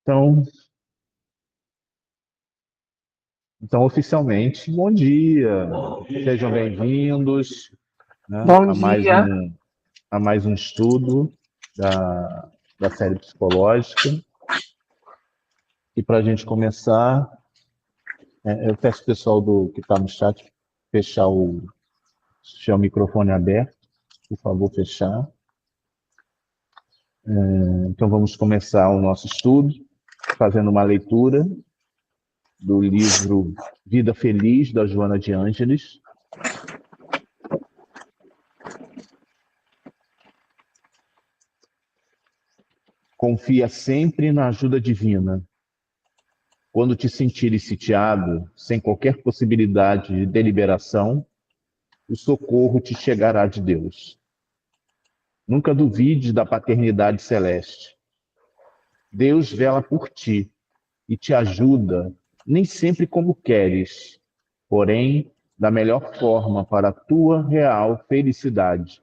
Então, oficialmente, bom dia. Sejam bem-vindos, né, Bom dia. a mais um estudo da série psicológica. E para a gente começar, eu peço ao pessoal que está no chat fechar deixar o microfone aberto, por favor, fechar. Então, vamos começar o nosso estudo fazendo uma leitura do livro Vida Feliz, da Joana de Ângeles. Confia sempre na ajuda divina. Quando te sentires sitiado, sem qualquer possibilidade de deliberação, o socorro te chegará de Deus. Nunca duvides da paternidade celeste. Deus vela por ti e te ajuda, nem sempre como queres, porém da melhor forma para a tua real felicidade.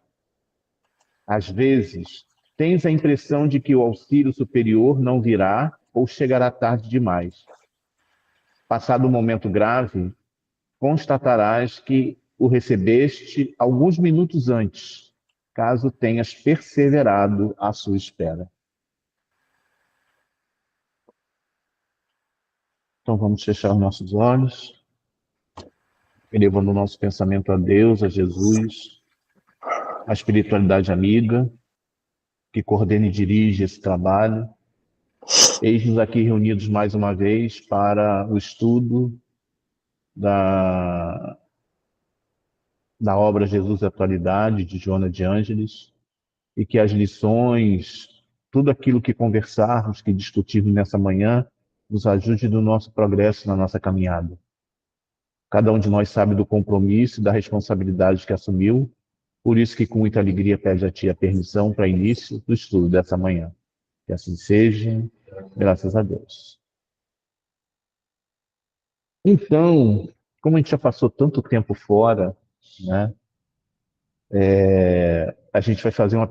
Às vezes, tens a impressão de que o auxílio superior não virá ou chegará tarde demais. Passado o momento grave, constatarás que o recebeste alguns minutos antes, caso tenhas perseverado à sua espera. Então vamos fechar os nossos olhos, elevando o nosso pensamento a Deus, a Jesus, a espiritualidade amiga, que coordena e dirige esse trabalho. Eis-nos aqui reunidos mais uma vez para o estudo da, da obra Jesus e Atualidade, de Joana de Ângeles, e que as lições, tudo aquilo que conversarmos, que discutirmos nessa manhã, nos ajude no nosso progresso, na nossa caminhada. Cada um de nós sabe do compromisso e da responsabilidade que assumiu, por isso que com muita alegria pede a Ti a permissão para início do estudo dessa manhã. Que assim seja, graças a Deus. Então, como a gente já passou tanto tempo fora, né, a gente vai fazer uma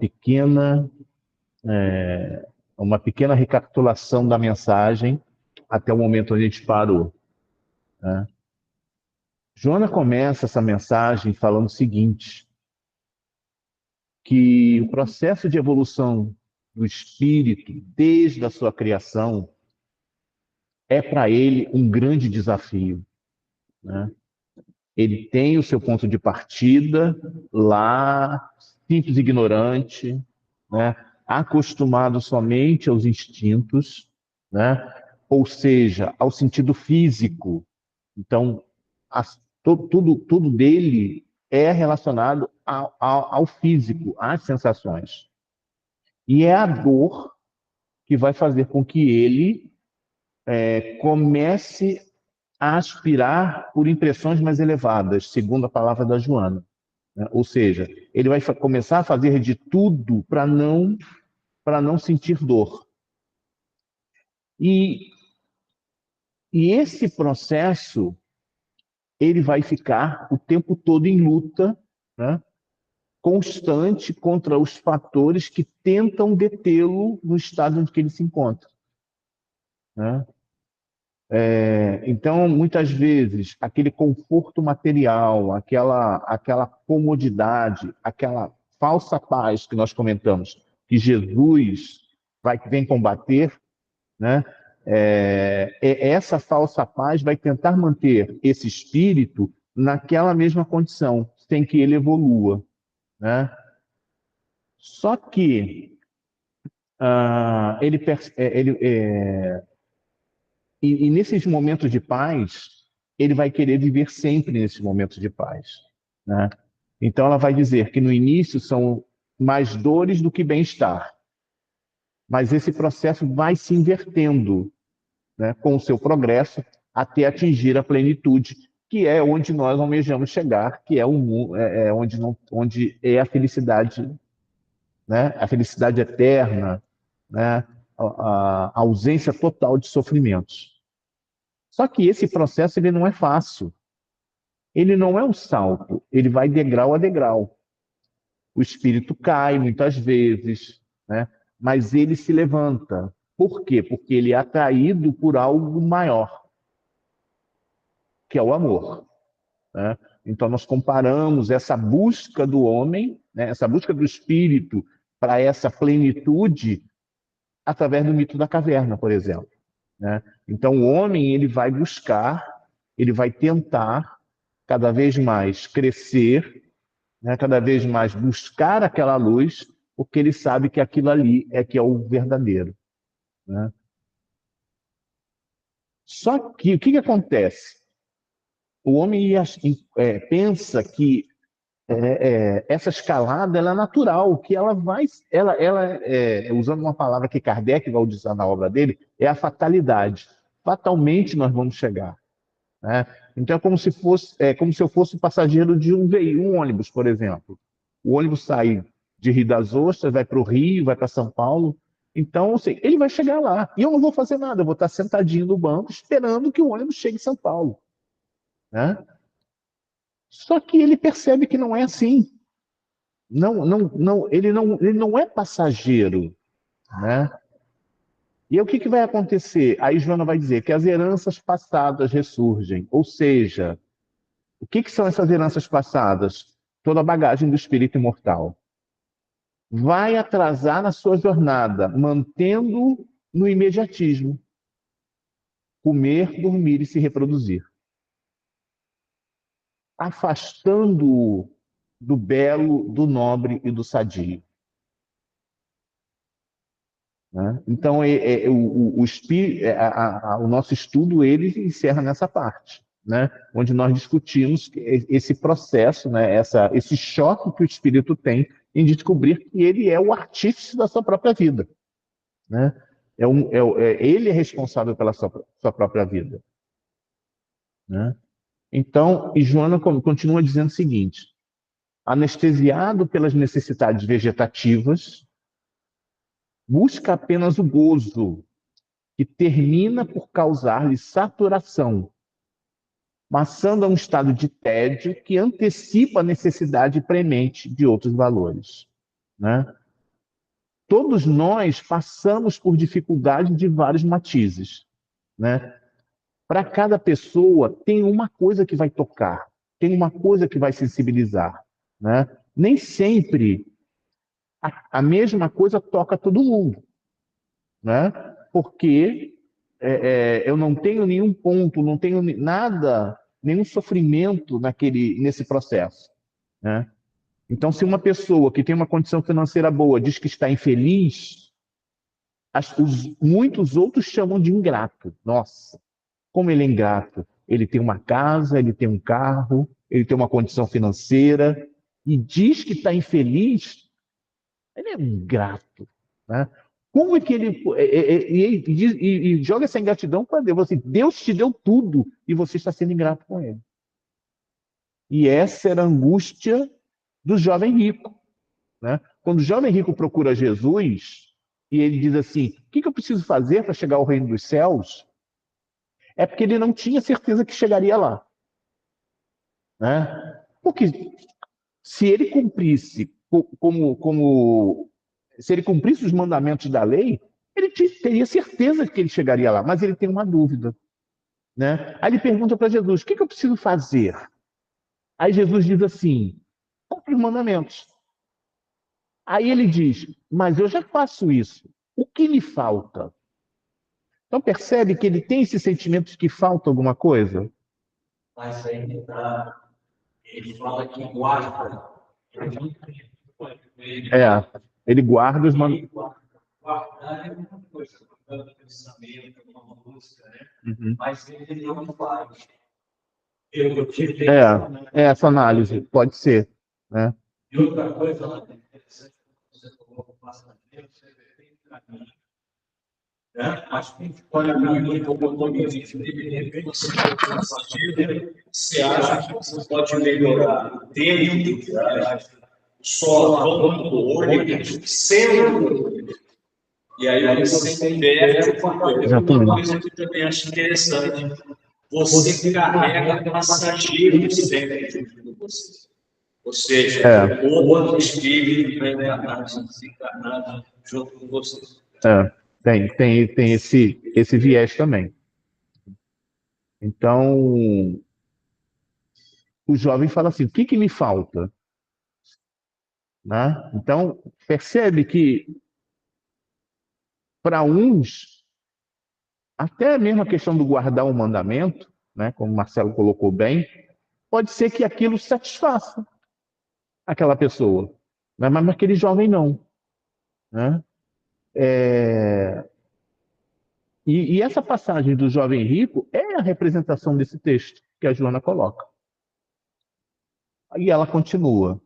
pequena recapitulação da mensagem até o momento onde a gente parou, né? Joana começa essa mensagem falando o seguinte, que o processo de evolução do espírito, desde a sua criação, é para ele um grande desafio, né? Ele tem o seu ponto de partida lá, simples e ignorante, né? Acostumado somente aos instintos, né? Ou seja, ao sentido físico. Então, tudo dele é relacionado ao físico, às sensações. E é a dor que vai fazer com que ele comece a aspirar por impressões mais elevadas, segundo a palavra da Joana, né? Ou seja, ele vai começar a fazer de tudo para não sentir dor. E, e esse processo ele vai ficar o tempo todo em luta, né, constante contra os fatores que tentam detê-lo no estado em que ele se encontra, né? Então, muitas vezes, aquele conforto material, aquela comodidade, aquela falsa paz que nós comentamos, que Jesus vem combater, né? Essa falsa paz vai tentar manter esse espírito naquela mesma condição, sem que ele evolua, né? Só que ele, e nesses momentos de paz, ele vai querer viver sempre nesses momentos de paz, né? Então ela vai dizer que no início são mais dores do que bem-estar, mas esse processo vai se invertendo, né, com o seu progresso até atingir a plenitude, que é onde nós almejamos chegar, que é onde é a felicidade, né, a felicidade eterna, né, a ausência total de sofrimentos. Só que esse processo ele não é fácil. Ele não é um salto, ele vai degrau a degrau. O espírito cai muitas vezes, né? Mas ele se levanta. Por quê? Porque ele é atraído por algo maior, que é o amor, né? Então, nós comparamos essa busca do homem, né, essa busca do espírito para essa plenitude através do mito da caverna, por exemplo, né? Então, o homem ele vai buscar, ele vai tentar cada vez mais crescer, né, cada vez mais buscar aquela luz, porque ele sabe que aquilo ali é que é o verdadeiro, né? Só que o que, que acontece? O homem pensa que essa escalada ela é natural, que ela vai, usando uma palavra que Kardec vai usar na obra dele, é a fatalidade. Fatalmente nós vamos chegar, né? Então é como se fosse, como se eu fosse passageiro de um ônibus, por exemplo. O ônibus sai de Rio das Ostras, vai para o Rio, vai para São Paulo. Então, assim, ele vai chegar lá. E eu não vou fazer nada, eu vou estar sentadinho no banco esperando que o ônibus chegue em São Paulo, né? Só que ele percebe que não é assim. Ele não é passageiro, né? E aí, o que, que vai acontecer? Aí Joana vai dizer que as heranças passadas ressurgem. Ou seja, o que, que são essas heranças passadas? Toda a bagagem do espírito imortal. Vai atrasar na sua jornada, mantendo no imediatismo. Comer, dormir e se reproduzir. Afastando-o do belo, do nobre e do sadio. Né? Então, o nosso estudo ele encerra nessa parte, né? Onde nós discutimos esse processo, né? Esse choque que o espírito tem em descobrir que ele é o artífice da sua própria vida, né? Ele é responsável pela sua própria vida, né? Então, e Joana continua dizendo o seguinte: anestesiado pelas necessidades vegetativas, busca apenas o gozo, que termina por causar-lhe saturação, passando a um estado de tédio que antecipa a necessidade premente de outros valores, né? Todos nós passamos por dificuldades de vários matizes, né? Para cada pessoa tem uma coisa que vai tocar, tem uma coisa que vai sensibilizar, né? Nem sempre a mesma coisa toca todo mundo, né? Porque eu não tenho nenhum ponto, não tenho nada, nenhum sofrimento nesse processo, né? Então, se uma pessoa que tem uma condição financeira boa diz que está infeliz, muitos outros chamam de ingrato. Nossa, como ele é ingrato. Ele tem uma casa, ele tem um carro, ele tem uma condição financeira e diz que está infeliz, ele é ingrato, né? Como é que ele. E joga essa ingratidão para Deus. Assim, Deus te deu tudo e você está sendo ingrato com ele. E essa era a angústia do jovem rico, né? Quando o jovem rico procura Jesus e ele diz assim: o que eu preciso fazer para chegar ao reino dos céus? É porque ele não tinha certeza que chegaria lá, né? Porque se ele cumprisse se ele cumprisse os mandamentos da lei, ele teria certeza de que ele chegaria lá, mas ele tem uma dúvida, né? Aí ele pergunta para Jesus: o que eu preciso fazer? Aí Jesus diz assim: cumpre os mandamentos. Aí ele diz: mas eu já faço isso. O que lhe falta? Então percebe que ele tem esse sentimento de que falta alguma coisa? Mas aí ele fala que guarda. Ele guarda os mandamentos. Guardar é uma coisa, guardando pensamento, uma música, né? Uhum. Mas ele não faz. Eu tive essa análise, pode ser, né? E outra coisa lá interessante, você colocou bastante tempo, você vê caminho. Mas quem olha para mim, como motorista, de repente você tem essa vida, você acha que você pode melhorar o tempo de viagem, o solavanco do ônibus, sendo. E aí você inverte uma coisa. Uma coisa que eu também acho interessante. Você carrega passageiros sempre junto com você. Ou seja, o outro espírito vai encarnar, desencarnar junto com você. Tem esse viés também. Então, o jovem fala assim: o que que me falta? Né? Então, percebe que, para uns, até mesmo a questão do guardar o mandamento, né, como o Marcelo colocou bem, pode ser que aquilo satisfaça aquela pessoa, né? Mas aquele jovem não. Né? E essa passagem do jovem rico é a representação desse texto que a Joana coloca. E ela continua.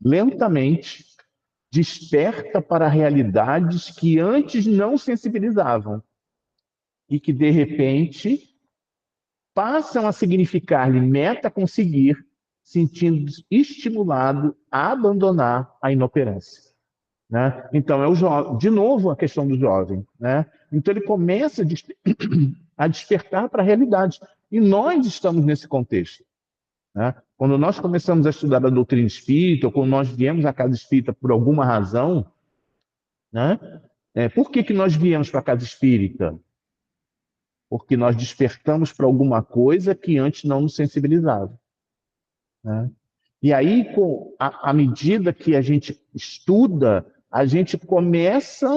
Lentamente desperta para realidades que antes não sensibilizavam e que, de repente, passam a significar-lhe meta a conseguir, sentindo estimulado a abandonar a inoperância. Né? Então, de novo a questão do jovem. Né? Então, ele começa a despertar para a realidade. E nós estamos nesse contexto. Né? Quando nós começamos a estudar a doutrina espírita, ou quando nós viemos à casa espírita por alguma razão, né? Por que nós viemos para a casa espírita? Porque nós despertamos para alguma coisa que antes não nos sensibilizava. Né? E aí, à medida que a gente estuda, a gente começa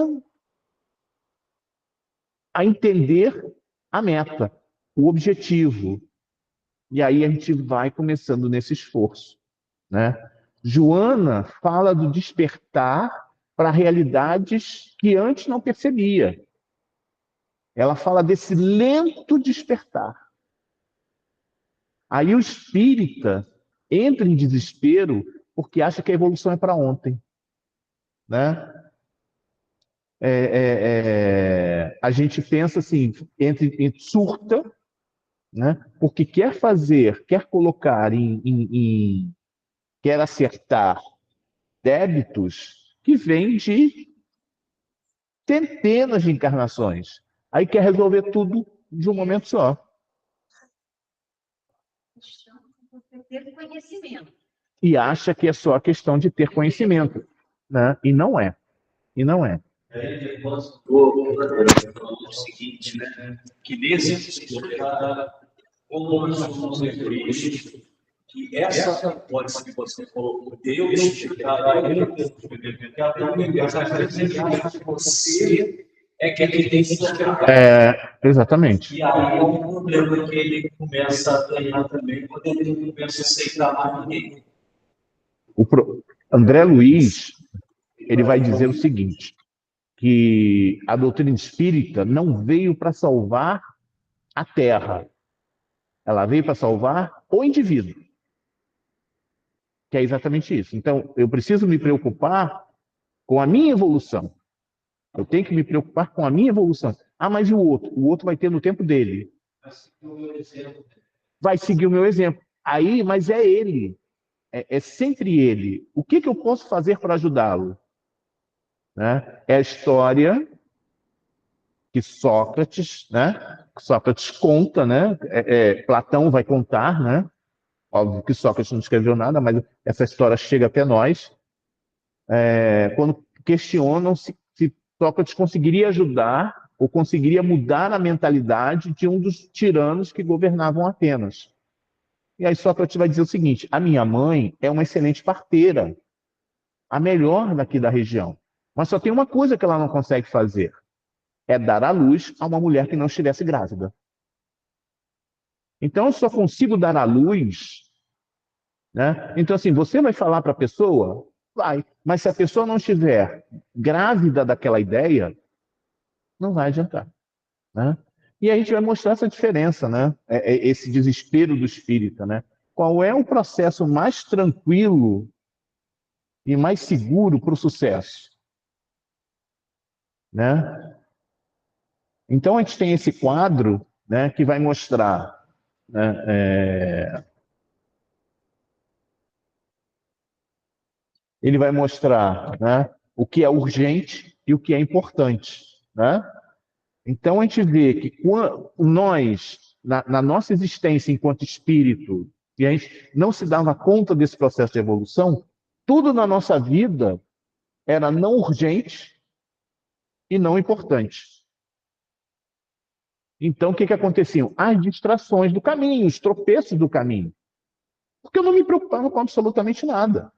a entender a meta, o objetivo. E aí a gente vai começando nesse esforço. Né? Joana fala do despertar para realidades que antes não percebia. Ela fala desse lento despertar. Aí o espírita entra em desespero porque acha que a evolução é para ontem. Né? A gente pensa assim, surta, né? Porque quer colocar quer acertar débitos que vêm de centenas de encarnações. Aí quer resolver tudo de um momento só. Ter conhecimento. E acha que é só a questão de ter conhecimento. Né? E não é. E não é. Aí depois o seguinte, né? Que nesse discurso, como nós somos egoístas, que essa pode ser que você colocou, Deus você é que tem que exatamente. E aí é um problema que ele começa a ganhar também, quando ele começa a aceitar mais ninguém. André Luiz, ele vai dizer o seguinte, que a doutrina espírita não veio para salvar a Terra. Ela veio para salvar o indivíduo. Que é exatamente isso. Então, eu preciso me preocupar com a minha evolução. Eu tenho que me preocupar com a minha evolução. Ah, mas e o outro? O outro vai ter no tempo dele. Vai seguir o meu exemplo. Aí, mas é ele. É sempre ele. O que eu posso fazer para ajudá-lo? Né? É a história que Sócrates, né? Sócrates conta, né? Platão vai contar, né? Óbvio que Sócrates não escreveu nada, mas essa história chega até nós. Quando questionam se Sócrates conseguiria ajudar ou conseguiria mudar a mentalidade de um dos tiranos que governavam Atenas. E aí Sócrates vai dizer o seguinte: a minha mãe é uma excelente parteira, a melhor daqui da região. Mas só tem uma coisa que ela não consegue fazer: é dar à luz a uma mulher que não estivesse grávida. Então eu só consigo dar à luz, né? Então assim, você vai falar para a pessoa? Vai. Mas se a pessoa não estiver grávida daquela ideia, não vai adiantar. Né? E a gente vai mostrar essa diferença, né? Esse desespero do espírita. Né? Qual é o processo mais tranquilo e mais seguro para o sucesso? Né? Então a gente tem esse quadro, né, que vai mostrar, né, ele vai mostrar, né, o que é urgente e o que é importante. Né? Então a gente vê que nós na nossa existência enquanto espírito, e a gente não se dava conta desse processo de evolução, tudo na nossa vida era não urgente e não importante. Então, o que aconteciam? As distrações do caminho, os tropeços do caminho. Porque eu não me preocupava com absolutamente nada,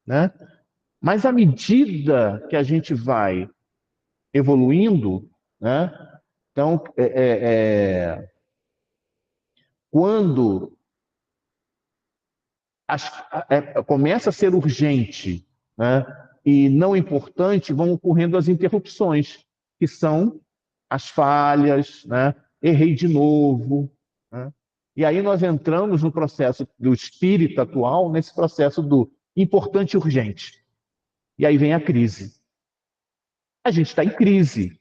né? Mas à medida que a gente vai evoluindo, né? Então, quando começa a ser urgente, né, e não importante, vão ocorrendo as interrupções, que são as falhas, né? Errei de novo, né? E aí nós entramos no processo do espírito atual, nesse processo do importante e urgente. E aí vem a crise. A gente está em crise.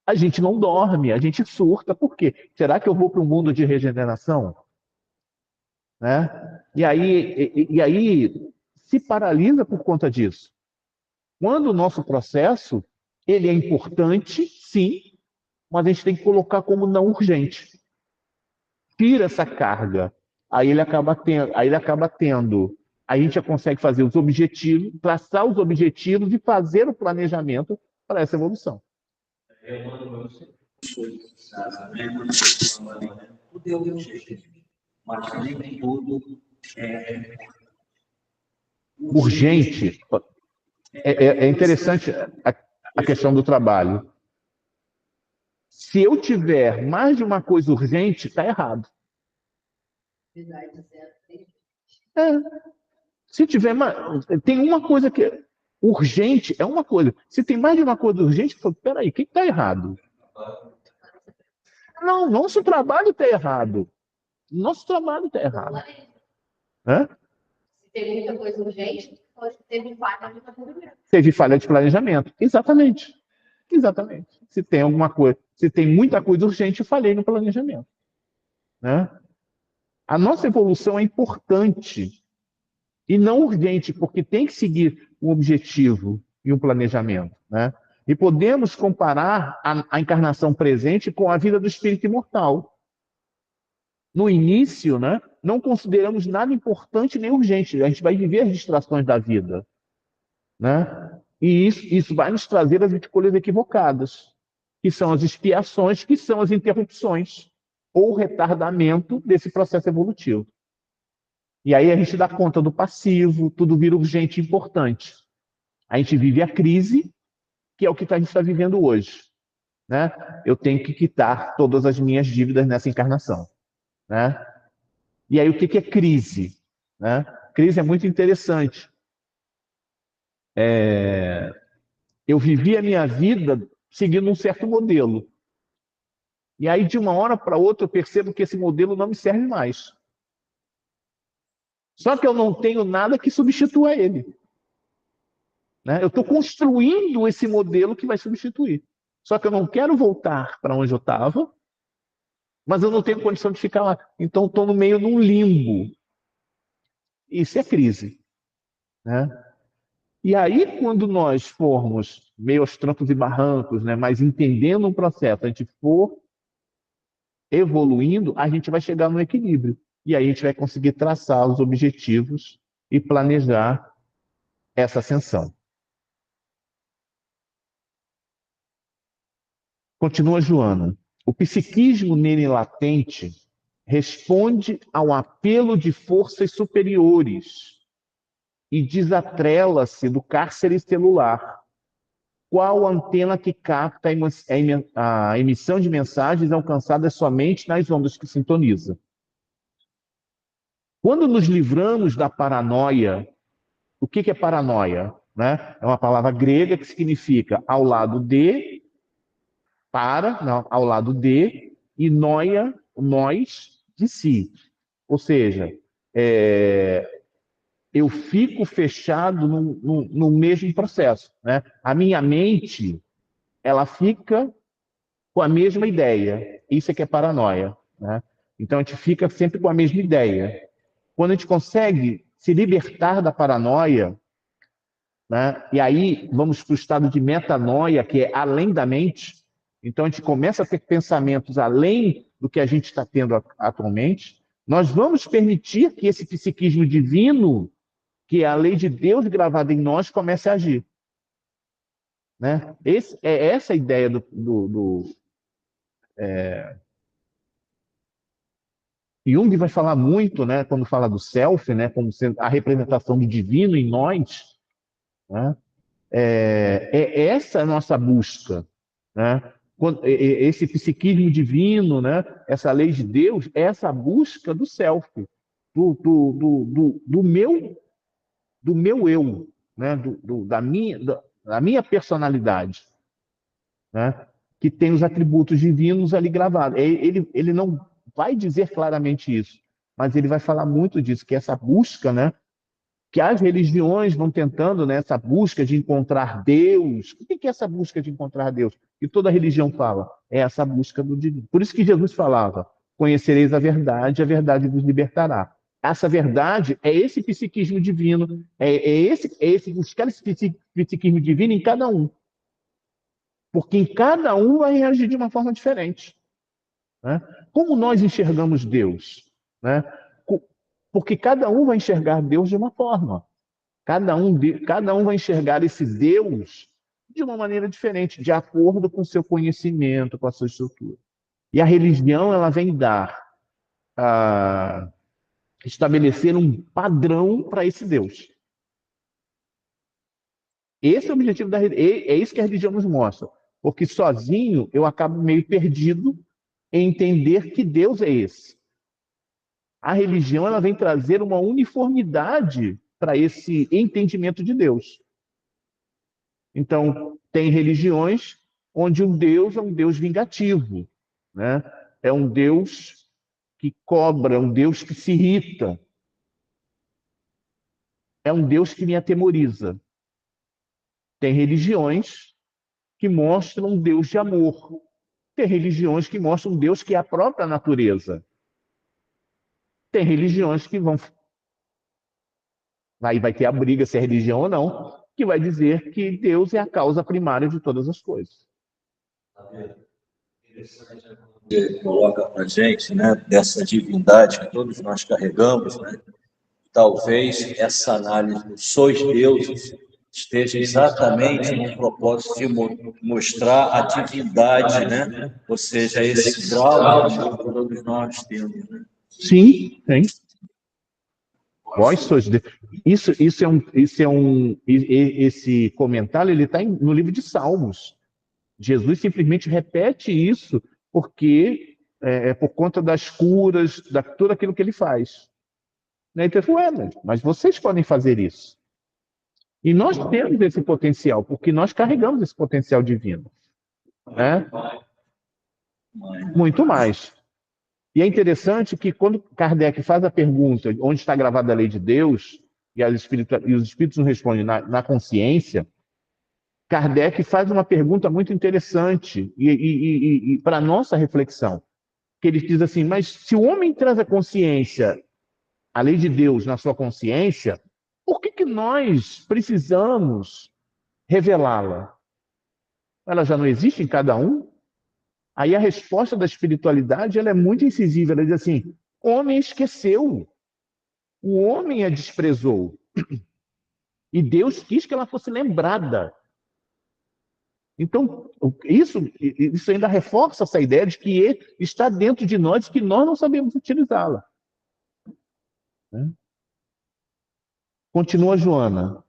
A gente não dorme, a gente surta. Por quê? Será que eu vou para um mundo de regeneração? Né? E aí se paralisa por conta disso. Quando o nosso processo ele é importante, sim, mas a gente tem que colocar como não urgente. Tira essa carga. Aí ele acaba tendo. Aí a gente já consegue fazer os objetivos, traçar os objetivos e fazer o planejamento para essa evolução. Tudo é urgente, mas nem tudo é urgente. É interessante a questão do trabalho. Se eu tiver mais de uma coisa urgente, está errado. É. Se tiver tem uma coisa que é urgente, é uma coisa. Se tem mais de uma coisa urgente, eu falo, peraí, o que está errado? Não, nosso trabalho está errado. Nosso trabalho está errado. Se tem muita coisa urgente, teve falha de planejamento. Teve falha de planejamento. Exatamente. Exatamente. Se tem alguma coisa, se tem muita coisa urgente, eu falhei no planejamento. Né? A nossa evolução é importante e não urgente, porque tem que seguir um objetivo e um planejamento. Né? E podemos comparar a encarnação presente com a vida do espírito imortal. No início, né, não consideramos nada importante nem urgente. A gente vai viver as distrações da vida. Né? E isso vai nos trazer as escolhas equivocadas, que são as expiações, que são as interrupções ou retardamento desse processo evolutivo. E aí a gente dá conta do passivo, tudo vira urgente e importante. A gente vive a crise, que é o que a gente está vivendo hoje. Né? Eu tenho que quitar todas as minhas dívidas nessa encarnação. Né? E aí o que é crise? Né? Crise é muito interessante. Eu vivi a minha vida seguindo um certo modelo. E aí, de uma hora para outra, eu percebo que esse modelo não me serve mais. Só que eu não tenho nada que substitua ele. Né? Eu estou construindo esse modelo que vai substituir. Só que eu não quero voltar para onde eu estava, mas eu não tenho condição de ficar lá. Então, estou no meio de um limbo. Isso é crise. Né? E aí, quando nós formos meio aos trancos e barrancos, né, mas entendendo um processo, a gente for evoluindo, a gente vai chegar no equilíbrio. E aí a gente vai conseguir traçar os objetivos e planejar essa ascensão. Continua Joana. O psiquismo nele latente responde ao apelo de forças superiores e desatrela-se do cárcere celular, qual antena que capta a emissão de mensagens alcançadas somente nas ondas que sintoniza. Quando nos livramos da paranoia, o que é paranoia? Né? É uma palavra grega que significa ao lado de, ao lado de, e noia, nós, de si. Ou seja, eu fico fechado no mesmo processo. Né? A minha mente, ela fica com a mesma ideia. Isso é que é paranoia. Né? Então, a gente fica sempre com a mesma ideia. Quando a gente consegue se libertar da paranoia, né? E aí vamos para o estado de metanoia, que é além da mente. Então, a gente começa a ter pensamentos além do que a gente está tendo atualmente, nós vamos permitir que esse psiquismo divino, que é a lei de Deus gravada em nós, comece a agir. Né? É essa a ideia Jung vai falar muito, né, quando fala do self, né, como sendo a representação do divino em nós, né? Essa a nossa busca, né? Esse psiquismo divino, né? Essa lei de Deus, é essa busca do self, do meu eu, né? Da minha personalidade, né? Que tem os atributos divinos ali gravados. Ele não vai dizer claramente isso, mas ele vai falar muito disso, que essa busca, né? Que as religiões vão tentando, né, essa busca de encontrar Deus. O que é essa busca de encontrar Deus? E toda religião fala, é essa busca do divino. Por isso que Jesus falava, conhecereis a verdade vos libertará. Essa verdade é esse psiquismo divino, esse buscar esse psiquismo divino em cada um. Porque em cada um vai reagir de uma forma diferente. Né? Como nós enxergamos Deus? Né? Porque cada um vai enxergar Deus de uma forma. Cada um vai enxergar esse Deus de uma maneira diferente, de acordo com o seu conhecimento, com a sua estrutura. E a religião, ela vem estabelecer um padrão para esse Deus. Esse é o objetivo da religião. É isso que a religião nos mostra. Porque sozinho eu acabo meio perdido em entender que Deus é esse. A religião, ela vem trazer uma uniformidade para esse entendimento de Deus. Então, tem religiões onde um Deus é um Deus vingativo, né? É um Deus que cobra, é um Deus que se irrita, é um Deus que me atemoriza. Tem religiões que mostram um Deus de amor. Tem religiões que mostram um Deus que é a própria natureza. Tem religiões que vão... Aí vai ter a briga se é religião ou não, que vai dizer que Deus é a causa primária de todas as coisas. Ele coloca para a gente, né, dessa divindade que todos nós carregamos, né? Talvez essa análise do sois deuses esteja exatamente no propósito de mostrar a divindade, né? Ou seja, esse grau de amor que todos nós temos. Né? Sim, tem. Vós sois Deus. Esse comentário ele está no livro de Salmos. Jesus simplesmente repete isso porque é por conta das curas, tudo aquilo que ele faz. Então, mas vocês podem fazer isso. E nós temos esse potencial, porque nós carregamos esse potencial divino. Né? Muito mais. E é interessante que quando Kardec faz a pergunta onde está gravada a lei de Deus, e os espíritos não respondem na consciência, Kardec faz uma pergunta muito interessante e para a nossa reflexão. Que ele diz assim, mas se o homem traz a consciência, a lei de Deus na sua consciência, por que nós precisamos revelá-la? Ela já não existe em cada um? Aí a resposta da espiritualidade ela é muito incisiva. Ela diz assim, o homem esqueceu. O homem a desprezou. E Deus quis que ela fosse lembrada. Então, isso ainda reforça essa ideia de que está dentro de nós que nós não sabemos utilizá-la. Continua Joana.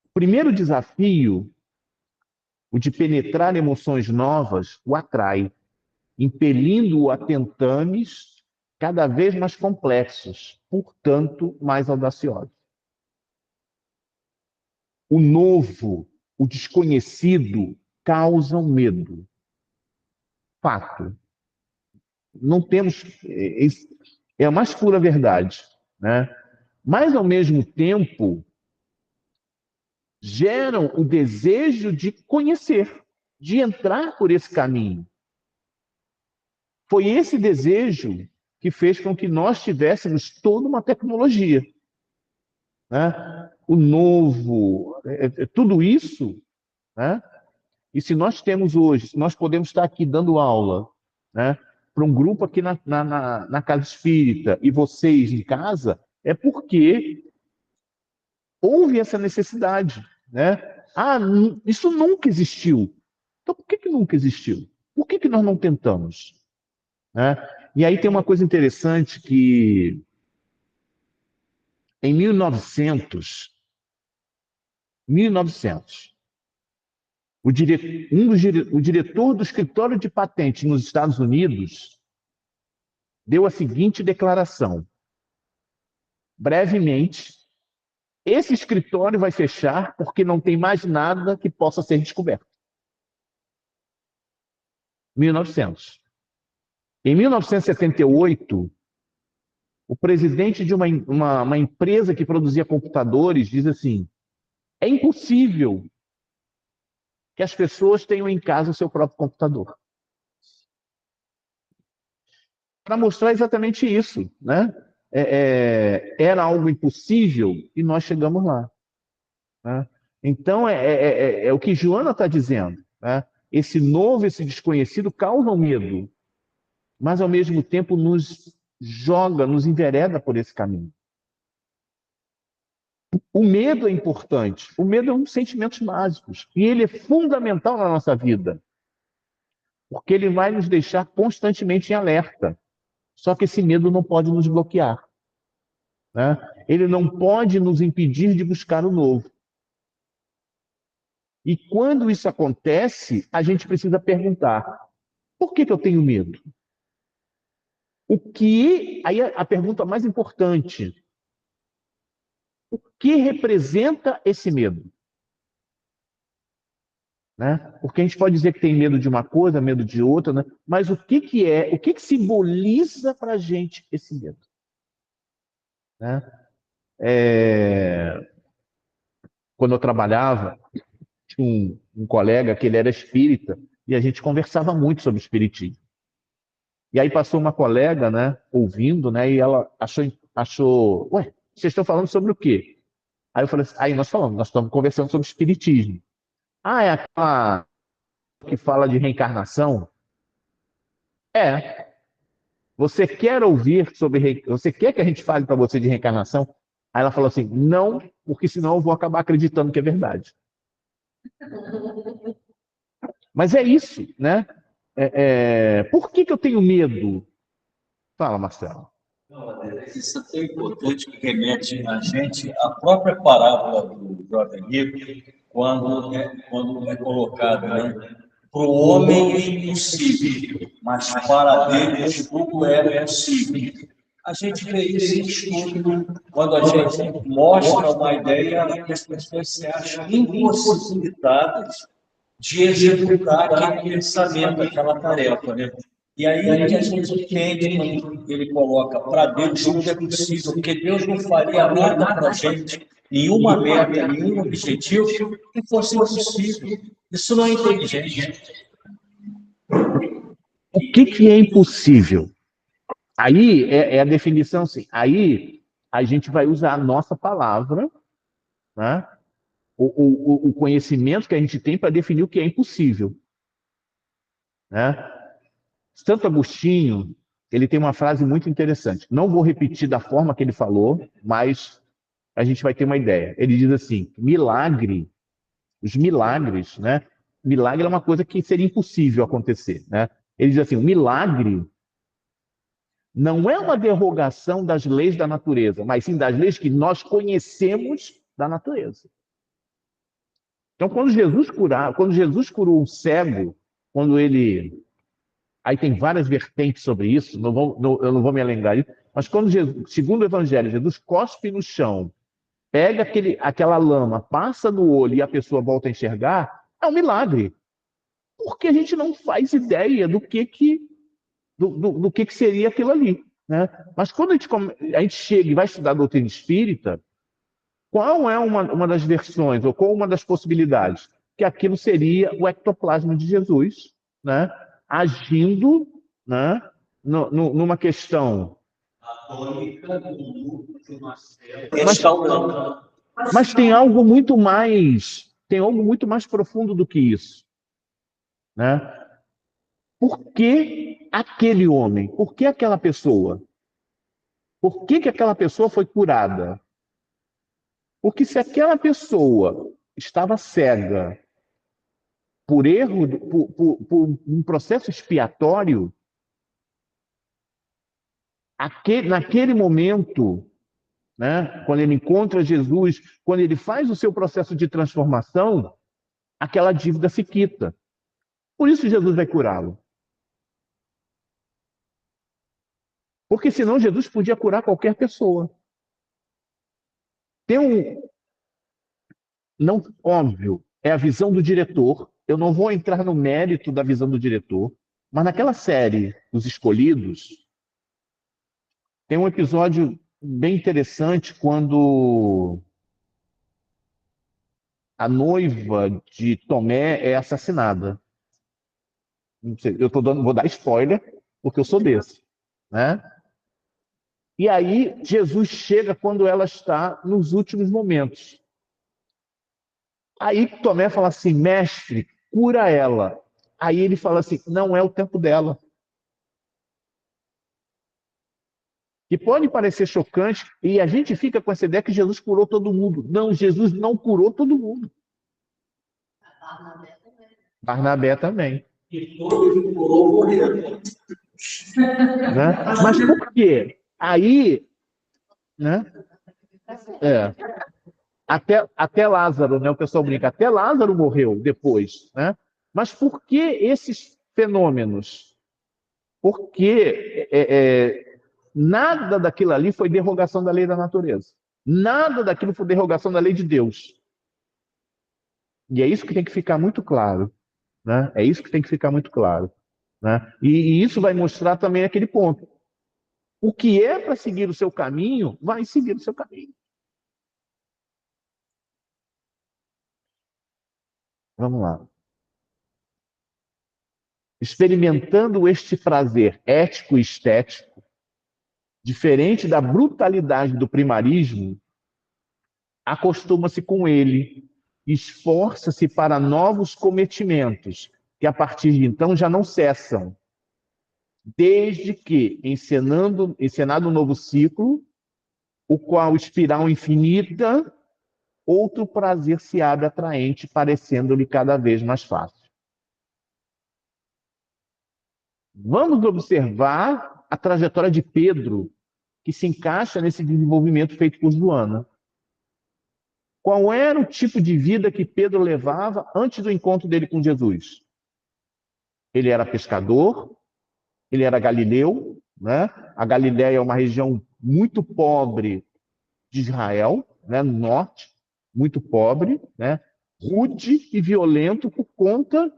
O primeiro desafio, o de penetrar emoções novas, o atrai, impelindo-o a tentames cada vez mais complexos, portanto, mais audaciosos. O novo, o desconhecido, causam medo. Fato. Não temos... É a mais pura verdade. Né? Mas, ao mesmo tempo, geram o desejo de conhecer, de entrar por esse caminho. Foi esse desejo que fez com que nós tivéssemos toda uma tecnologia. Né? O novo, tudo isso, né? E se nós temos hoje, nós podemos estar aqui dando aula né, para um grupo aqui na casa espírita e vocês em casa, é porque houve essa necessidade, né? Ah, isso nunca existiu. Então, por que nunca existiu? Por que nós não tentamos? Né? E aí tem uma coisa interessante que em 1900, o diretor do escritório de patente nos Estados Unidos deu a seguinte declaração: brevemente, esse escritório vai fechar porque não tem mais nada que possa ser descoberto. 1900. Em 1978, o presidente de uma empresa que produzia computadores diz assim: é impossível que as pessoas tenham em casa o seu próprio computador. Para mostrar exatamente isso, né? Era algo impossível e nós chegamos lá. Né? Então, é o que Joana está dizendo. Né? Esse novo, esse desconhecido causa medo, mas ao mesmo tempo nos joga, nos envereda por esse caminho. O medo é importante. O medo é um dos sentimentos básicos. E ele é fundamental na nossa vida. Porque ele vai nos deixar constantemente em alerta. Só que esse medo não pode nos bloquear. Né? Ele não pode nos impedir de buscar o novo. E quando isso acontece, a gente precisa perguntar: por que eu tenho medo? Aí a pergunta mais importante: o que representa esse medo? Né? Porque a gente pode dizer que tem medo de uma coisa, medo de outra, né? Mas o que simboliza para a gente esse medo? Né? Quando eu trabalhava, tinha um colega que ele era espírita e a gente conversava muito sobre espiritismo. E aí passou uma colega, né, ouvindo, né, e ela achou, ué, vocês estão falando sobre o quê? Aí eu falei assim, aí nós estamos conversando sobre espiritismo. Ah, é aquela que fala de reencarnação? É. Você quer ouvir você quer que a gente fale para você de reencarnação? Aí ela falou assim, não, porque senão eu vou acabar acreditando que é verdade. Mas é isso, né? Por que eu tenho medo? Fala, Marcelo. Isso é tão importante que remete a gente à própria parábola do jovem rico, quando é colocado, né? Para o homem é impossível, mas para Deus tudo é possível. A gente vê isso em estudo, quando a gente mostra uma ideia que as pessoas se acham impossibilitadas de executar aquele pensamento, aquela tarefa, né? E aí que a gente entende quando ele coloca para Deus tudo é possível, porque Deus não faria nada para a gente, nenhuma meta, nenhum objetivo que fosse impossível. Isso não é inteligente. O que é impossível? Aí é a definição assim. Aí a gente vai usar a nossa palavra, né? O conhecimento que a gente tem para definir o que é impossível. Né? Santo Agostinho, ele tem uma frase muito interessante. Não vou repetir da forma que ele falou, mas a gente vai ter uma ideia. Ele diz assim: os milagres, né? Milagre é uma coisa que seria impossível acontecer, né? Ele diz assim: o milagre não é uma derrogação das leis da natureza, mas sim das leis que nós conhecemos da natureza. Então, quando Jesus curou um cego, quando ele aí tem várias vertentes sobre isso, eu não vou me alongar isso, mas quando Jesus, segundo o Evangelho, Jesus cospe no chão, pega aquela lama, passa no olho e a pessoa volta a enxergar, é um milagre. Porque a gente não faz ideia do que seria aquilo ali. Né? Mas quando a gente chega e vai estudar a doutrina espírita, qual é uma das versões, ou qual uma das possibilidades? Que aquilo seria o ectoplasma de Jesus, né? Agindo, né? Numa questão. Mas tem algo muito mais profundo do que isso. Né? Por que aquele homem? Por que aquela pessoa? Por que aquela pessoa foi curada? Porque se aquela pessoa estava cega por erro, por um processo expiatório, naquele momento, né, quando ele encontra Jesus, quando ele faz o seu processo de transformação, aquela dívida se quita. Por isso Jesus vai curá-lo. Porque senão Jesus podia curar qualquer pessoa. Tem não, óbvio, é a visão do diretor. Eu não vou entrar no mérito da visão do diretor, mas naquela série Os Escolhidos, tem um episódio bem interessante quando a noiva de Tomé é assassinada. Não sei, vou dar spoiler, porque eu sou desse, né? E aí Jesus chega quando ela está nos últimos momentos. Aí Tomé fala assim, mestre, cura ela. Aí ele fala assim, não é o tempo dela. E pode parecer chocante, e a gente fica com essa ideia que Jesus curou todo mundo. Não, Jesus não curou todo mundo. Barnabé também. E todos que curou morreram. Né? Mas por quê? Aí, né? Até Lázaro, né? O pessoal brinca, até Lázaro morreu depois, né? Mas por que esses fenômenos? Porque nada daquilo ali foi derrogação da lei da natureza. Nada daquilo foi derrogação da lei de Deus. E é isso que tem que ficar muito claro, né? É isso que tem que ficar muito claro, né? E isso vai mostrar também aquele ponto. O que é para seguir o seu caminho, vai seguir o seu caminho. Vamos lá. Experimentando este prazer ético e estético, diferente da brutalidade do primarismo, acostuma-se com ele, esforça-se para novos cometimentos, que a partir de então já não cessam, desde que, encenado um novo ciclo, o qual, espiral infinita, outro prazer se abre atraente, parecendo-lhe cada vez mais fácil. Vamos observar a trajetória de Pedro, que se encaixa nesse desenvolvimento feito por Joana. Qual era o tipo de vida que Pedro levava antes do encontro dele com Jesus? Ele era pescador, ele era galileu, né? A Galiléia é uma região muito pobre de Israel, né? No norte, muito pobre, né? Rude e violento por conta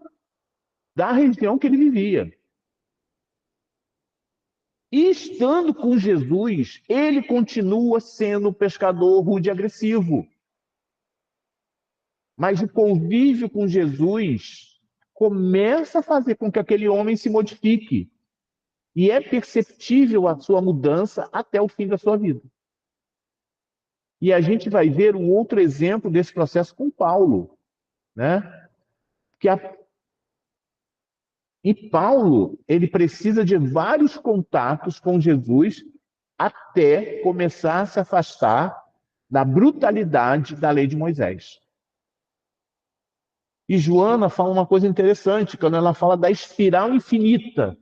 da região que ele vivia. E estando com Jesus, ele continua sendo pescador rude e agressivo. Mas o convívio com Jesus começa a fazer com que aquele homem se modifique. E é perceptível a sua mudança até o fim da sua vida. E a gente vai ver um outro exemplo desse processo com Paulo, né? E Paulo, ele precisa de vários contatos com Jesus até começar a se afastar da brutalidade da lei de Moisés. E Joana fala uma coisa interessante, quando ela fala da espiral infinita.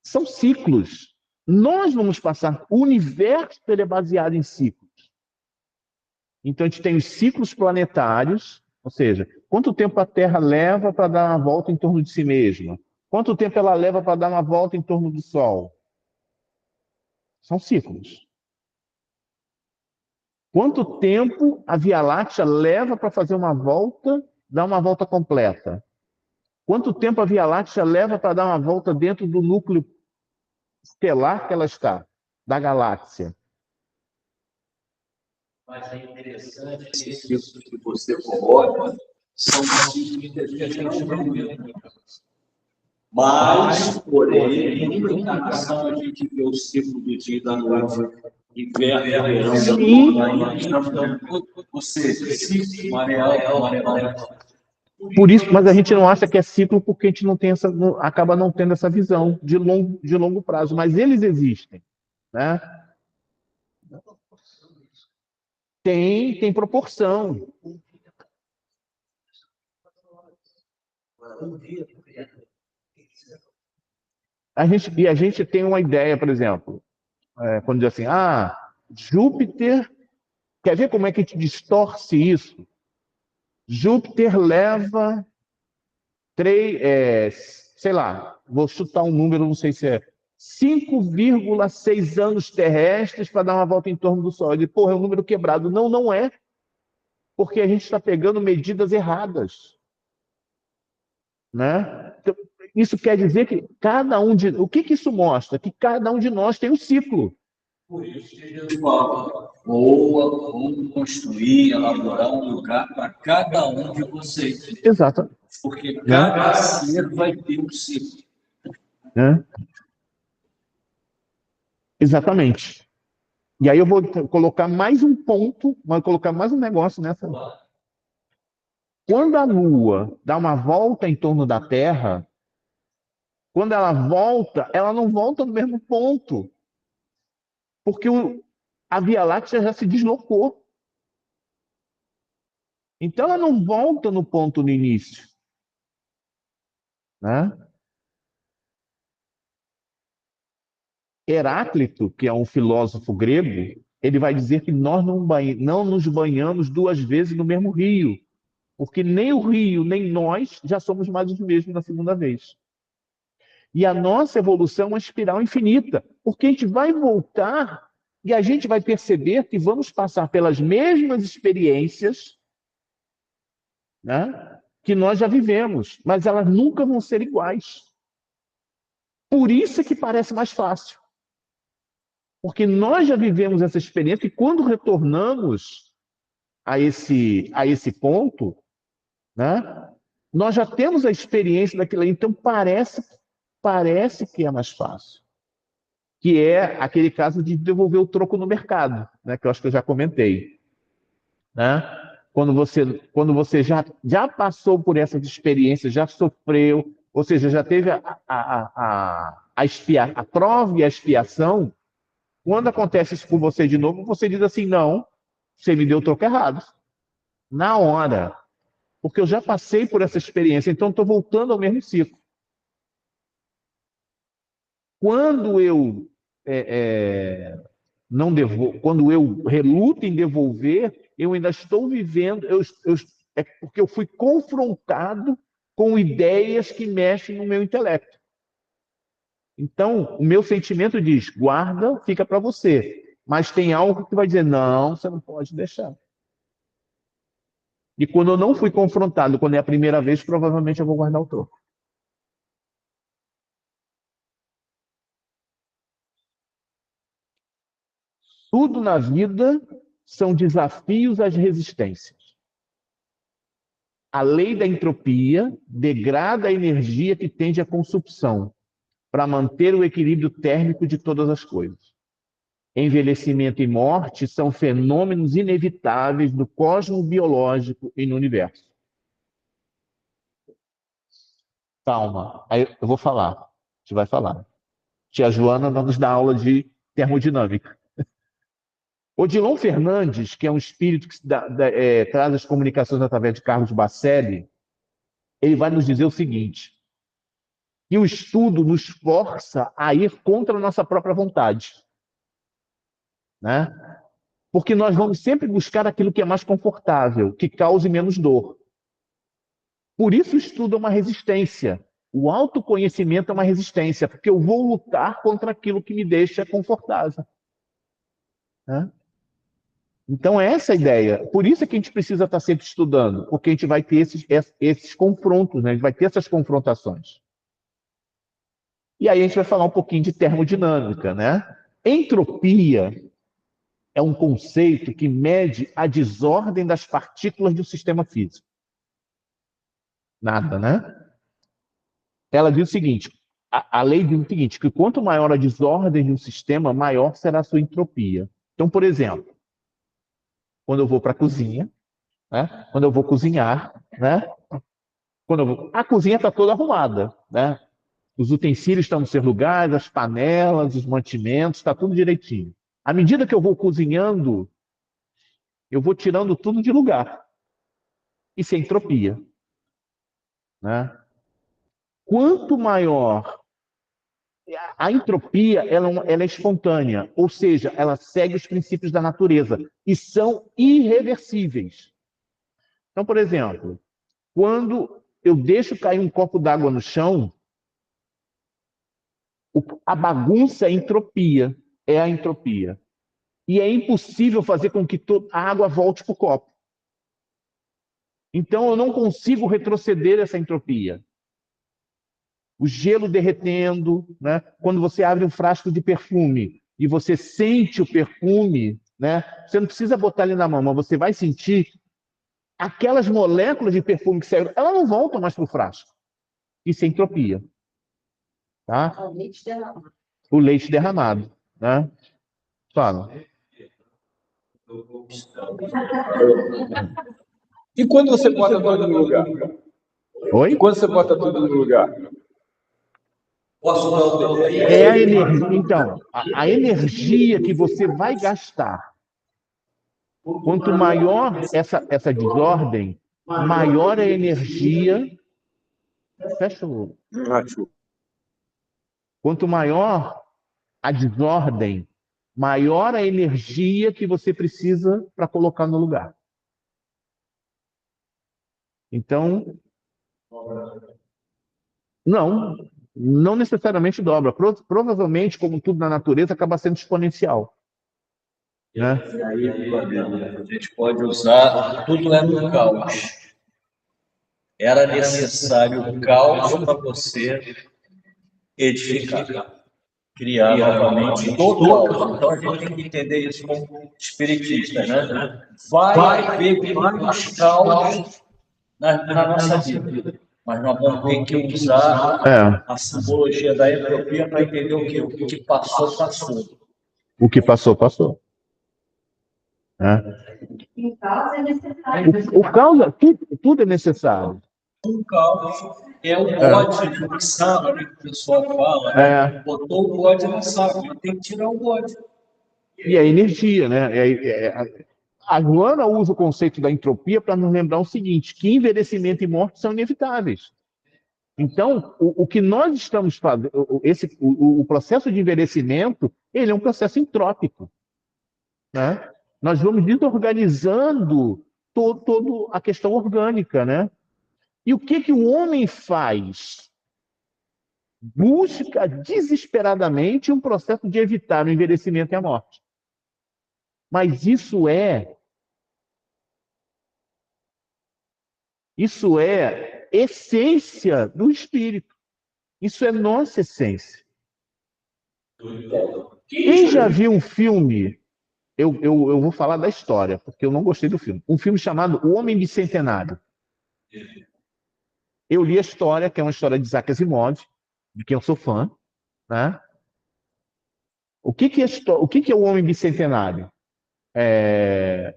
São ciclos. Nós vamos passar. O universo ele é baseado em ciclos. Então, a gente tem os ciclos planetários, ou seja, quanto tempo a Terra leva para dar uma volta em torno de si mesma? Quanto tempo ela leva para dar uma volta em torno do Sol? São ciclos. Quanto tempo a Via Láctea leva para fazer uma volta, dar uma volta completa? Quanto tempo a Via Láctea leva para dar uma volta dentro do núcleo estelar que ela está, da galáxia? Mas é interessante isso que você coloca, são ciclos que a gente não vê. Mas, porém, numa encarnação a gente vê o ciclo do dia e da noite, inverno, verão, ou seja, ciclo, maré alta, maré baixa. Por isso, mas a gente não acha que é ciclo porque a gente não tem acaba não tendo essa visão de longo prazo. Mas eles existem, né? Tem proporção. A gente tem uma ideia, por exemplo, quando diz assim, Júpiter, quer ver como é que a gente distorce isso? Júpiter leva sei lá, vou chutar um número, não sei se é 5,6 anos terrestres para dar uma volta em torno do Sol. Ele, porra, é um número quebrado. Não, não é, porque a gente está pegando medidas erradas, né? Então, isso quer dizer que o que isso mostra? Que cada um de nós tem um ciclo. Por isso que Deus fala, vamos construir, elaborar um lugar para cada um de vocês. Exato. Porque cada ser vai ter um ciclo. Né? Exatamente. E aí eu vou colocar mais um ponto, vou colocar mais um negócio nessa. Quando a Lua dá uma volta em torno da Terra, quando ela volta, ela não volta no mesmo ponto, porque a Via Láctea já se deslocou. Então ela não volta no ponto no início, né? Heráclito, que é um filósofo grego, ele vai dizer que nós não nos banhamos duas vezes no mesmo rio, porque nem o rio, nem nós já somos mais os mesmos na segunda vez. E a nossa evolução é uma espiral infinita, porque a gente vai voltar e a gente vai perceber que vamos passar pelas mesmas experiências, né, que nós já vivemos, mas elas nunca vão ser iguais. Por isso é que parece mais fácil. Porque nós já vivemos essa experiência e quando retornamos a esse ponto, né, nós já temos a experiência daquilo aí, então parece que é mais fácil. Que é aquele caso de devolver o troco no mercado, né, que eu acho que eu já comentei. Né? Quando você já passou por essas experiências, já sofreu, ou seja, já teve a prova e a expiação, quando acontece isso com você de novo, você diz assim, não, você me deu o troco errado. Na hora. Porque eu já passei por essa experiência, então estou voltando ao mesmo ciclo. Quando eu não devolvo, quando eu reluto em devolver, eu ainda estou vivendo, é porque eu fui confrontado com ideias que mexem no meu intelecto. Então, o meu sentimento diz, guarda, fica para você. Mas tem algo que vai dizer, não, você não pode deixar. E quando eu não fui confrontado, quando é a primeira vez, provavelmente eu vou guardar o troco. Tudo na vida são desafios às resistências. A lei da entropia degrada a energia que tende à consumpção para manter o equilíbrio térmico de todas as coisas. Envelhecimento e morte são fenômenos inevitáveis do cosmos biológico e no universo. Calma, aí eu vou falar. A gente vai falar. Tia Joana nos dá aula de termodinâmica. Odilon Fernandes, que é um espírito que traz as comunicações através de Carlos Bacelli, ele vai nos dizer o seguinte, que o estudo nos força a ir contra a nossa própria vontade. Né? Porque nós vamos sempre buscar aquilo que é mais confortável, que cause menos dor. Por isso o estudo é uma resistência. O autoconhecimento é uma resistência, porque eu vou lutar contra aquilo que me deixa confortável. Né? Então, é essa a ideia. Por isso é que a gente precisa estar sempre estudando, porque a gente vai ter esses confrontos, né? A gente vai ter essas confrontações. E aí a gente vai falar um pouquinho de termodinâmica. Né? Entropia é um conceito que mede a desordem das partículas do sistema físico. Nada, né? Ela diz o seguinte, a lei diz o seguinte, que quanto maior a desordem de um sistema, maior será a sua entropia. Então, por exemplo, quando eu vou para a cozinha, né? Quando eu vou cozinhar, né? A cozinha está toda arrumada, né? Os utensílios estão nos seus lugares, as panelas, os mantimentos, está tudo direitinho. À medida que eu vou cozinhando, eu vou tirando tudo de lugar. Isso é entropia, né? Quanto maior a entropia, ela é espontânea, ou seja, ela segue os princípios da natureza e são irreversíveis. Então, por exemplo, quando eu deixo cair um copo d'água no chão, a bagunça é entropia, é a entropia. E é impossível fazer com que a água volte para o copo. Então, eu não consigo retroceder essa entropia. O gelo derretendo, né? Quando você abre um frasco de perfume e você sente o perfume, né? Você não precisa botar ele na mão, mas você vai sentir aquelas moléculas de perfume que saíram, elas não voltam mais para o frasco. Isso é entropia. Tá? O leite derramado. O leite derramado. Né? Fala. E quando você bota tudo no lugar? Oi? E quando você bota tudo no lugar? É a energia. Então, a energia que você vai gastar, quanto maior essa desordem, maior a energia. Fecha o. Quanto maior a desordem, maior a energia que você precisa para colocar no lugar. Então, não necessariamente dobra. Provavelmente, como tudo na natureza, acaba sendo exponencial. Né? E aí, a gente pode usar, tudo é no caos. Era necessário o caos para você edificar, criar novamente todo o caos. Então a gente tem que entender isso como espiritista, né? Vai haver vários caos na nossa vida, mas nós vamos ter que usar a simbologia da entropia para entender o que passou, passou. O que passou, passou. O caos é necessário. O caos, tudo é necessário. Um caos é o bode na sala, que o pessoal fala, né? Botou o bode na sala, mas tem que tirar o bode. E a energia, né? A Joana usa o conceito da entropia para nos lembrar o seguinte, que envelhecimento e morte são inevitáveis. Então, o que nós estamos fazendo, o processo de envelhecimento, ele é um processo entrópico. Né? Nós vamos desorganizando toda a questão orgânica, né? E o que o homem faz? Busca desesperadamente um processo de evitar o envelhecimento e a morte. Mas isso é essência do espírito. Isso é nossa essência. Quem já viu um filme? Eu vou falar da história, porque eu não gostei do filme. Um filme chamado O Homem Bicentenário. Eu li a história, que é uma história de Isaac Asimov, de quem eu sou fã. Né? O que é o Homem Bicentenário? É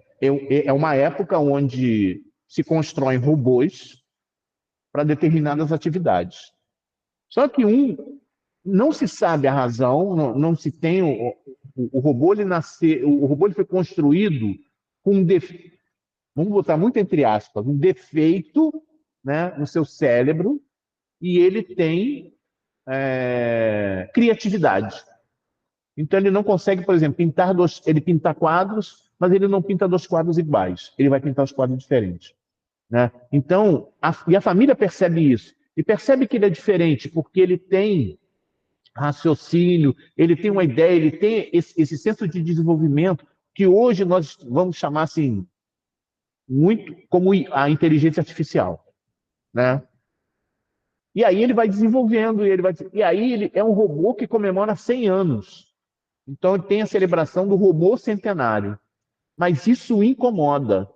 uma época onde se constroem robôs para determinadas atividades. Só que não se sabe a razão, não se tem o robô ele foi construído com um defeito, vamos botar muito entre aspas, um defeito, né, no seu cérebro, e ele tem criatividade. Então ele não consegue, por exemplo, ele pinta quadros, mas ele não pinta 2 quadros iguais. Ele vai pintar os quadros diferentes. Né? Então, a família percebe isso. E percebe que ele é diferente, porque ele tem raciocínio, ele tem uma ideia, ele tem esse senso de desenvolvimento que hoje nós vamos chamar assim, muito como a inteligência artificial. Né? E aí ele vai desenvolvendo, e aí ele é um robô que comemora 100 anos. Então ele tem a celebração do robô centenário. Mas isso o incomoda.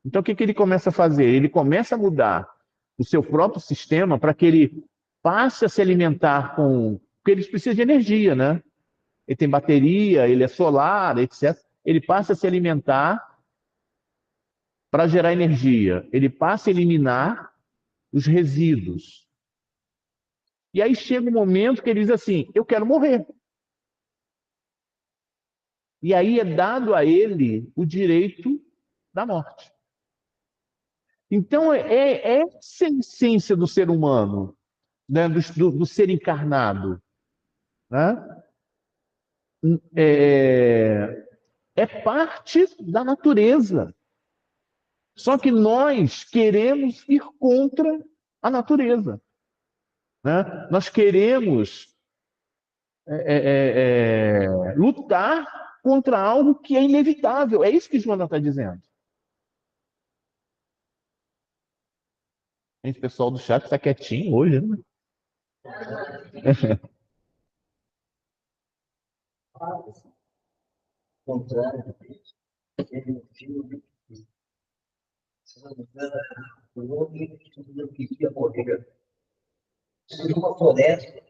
Então o que ele começa a fazer? Ele começa a mudar o seu próprio sistema para que ele passe a se alimentar porque eles precisam de energia, né? Ele tem bateria, ele é solar, etc. Ele passa a se alimentar para gerar energia. Ele passa a eliminar os resíduos. E aí chega um momento que ele diz assim, eu quero morrer. E aí é dado a ele o direito da morte. Então, essa é a essência do ser humano, né? do ser encarnado. Né? É parte da natureza. Só que nós queremos ir contra a natureza. Né? Nós queremos lutar contra algo que é inevitável. É isso que Joana está dizendo. Gente, o pessoal do chat está quietinho hoje, né? Contrário, teve um filme, se não me engano, o homem que não queria morrer. Em uma floresta,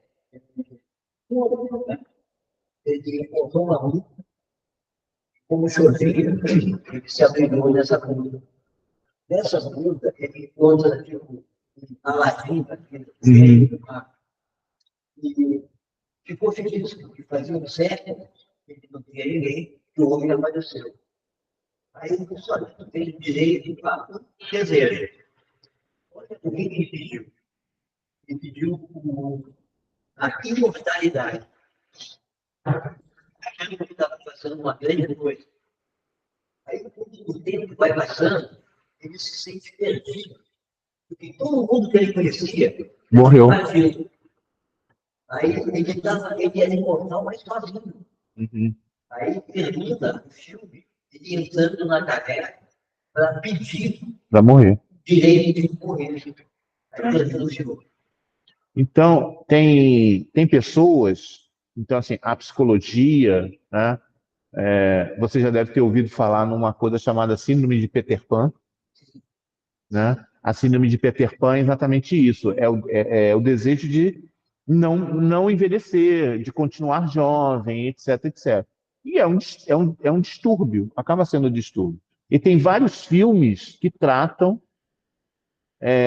ele encontrou uma luta, como chovia, ele se abrigou nessa luta. Nessa luta, ele encontra tipo, a ladinha, e ficou feliz, porque fazia um século que ele não tinha ninguém, que o homem apareceu. Aí o pessoal tem direito a um desejo. Olha o que ele pediu. Ele pediu a imortalidade. Aquilo que estava passando uma grande coisa. Aí, o tempo vai passando, ele se sente perdido. Porque todo mundo que ele conhecia morreu. Aí ele era imortal, mas sozinho. Uhum. Aí termina o filme, ele entrando na caverna para pedir Para morrer. direito de morrer. Aí termina o filme. Então, tem pessoas, então assim, a psicologia, né? Você já deve ter ouvido falar numa coisa chamada síndrome de Peter Pan, né? A síndrome de Peter Pan é exatamente isso, é o desejo de não envelhecer, de continuar jovem, etc, etc. E é um distúrbio, acaba sendo um distúrbio. E tem vários filmes que tratam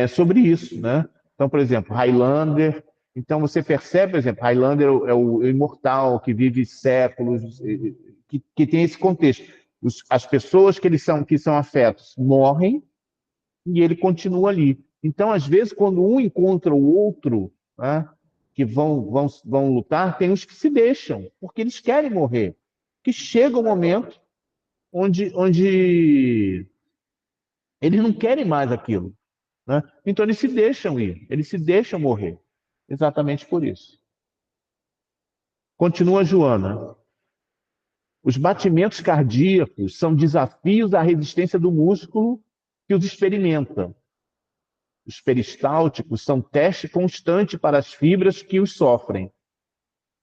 sobre isso, né? Então, por exemplo, Highlander. Então, você percebe, por exemplo, Highlander é o imortal que vive séculos, que tem esse contexto. As pessoas que são afetos morrem e ele continua ali. Então, às vezes, quando um encontra o outro, né, que vão lutar, tem os que se deixam, porque eles querem morrer. Que chega o momento onde eles não querem mais aquilo. Né? Então eles se deixam ir, eles se deixam morrer. Exatamente por isso. Continua Joana. Os batimentos cardíacos são desafios à resistência do músculo que os experimenta. Os peristálticos são teste constante para as fibras que os sofrem.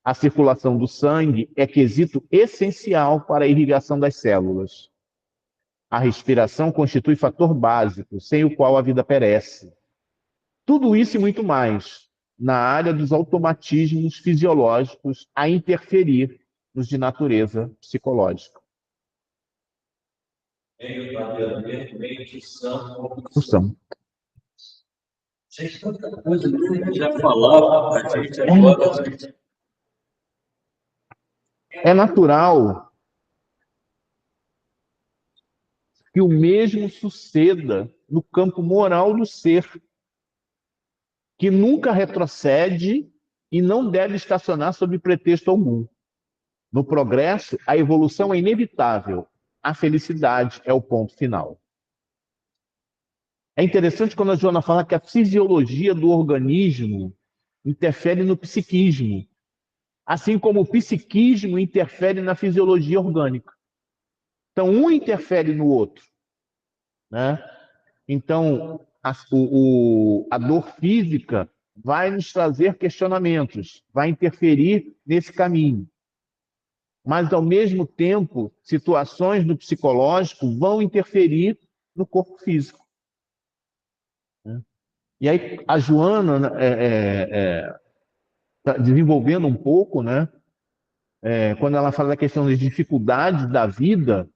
A circulação do sangue é quesito essencial para a irrigação das células. A respiração constitui fator básico, sem o qual a vida perece. Tudo isso e muito mais na área dos automatismos fisiológicos a interferir nos de natureza psicológica. Função. Vocês tanta coisa que já falaram para a gente agora. É natural que o mesmo suceda no campo moral do ser, que nunca retrocede e não deve estacionar sob pretexto algum. No progresso, a evolução é inevitável. A felicidade é o ponto final. É interessante quando a Joana fala que a fisiologia do organismo interfere no psiquismo, assim como o psiquismo interfere na fisiologia orgânica. Então, um interfere no outro. Né? Então, a dor física vai nos trazer questionamentos, vai interferir nesse caminho. Mas, ao mesmo tempo, situações do psicológico vão interferir no corpo físico. E aí, a Joana tá desenvolvendo um pouco, né? Quando ela fala da questão das dificuldades da vida,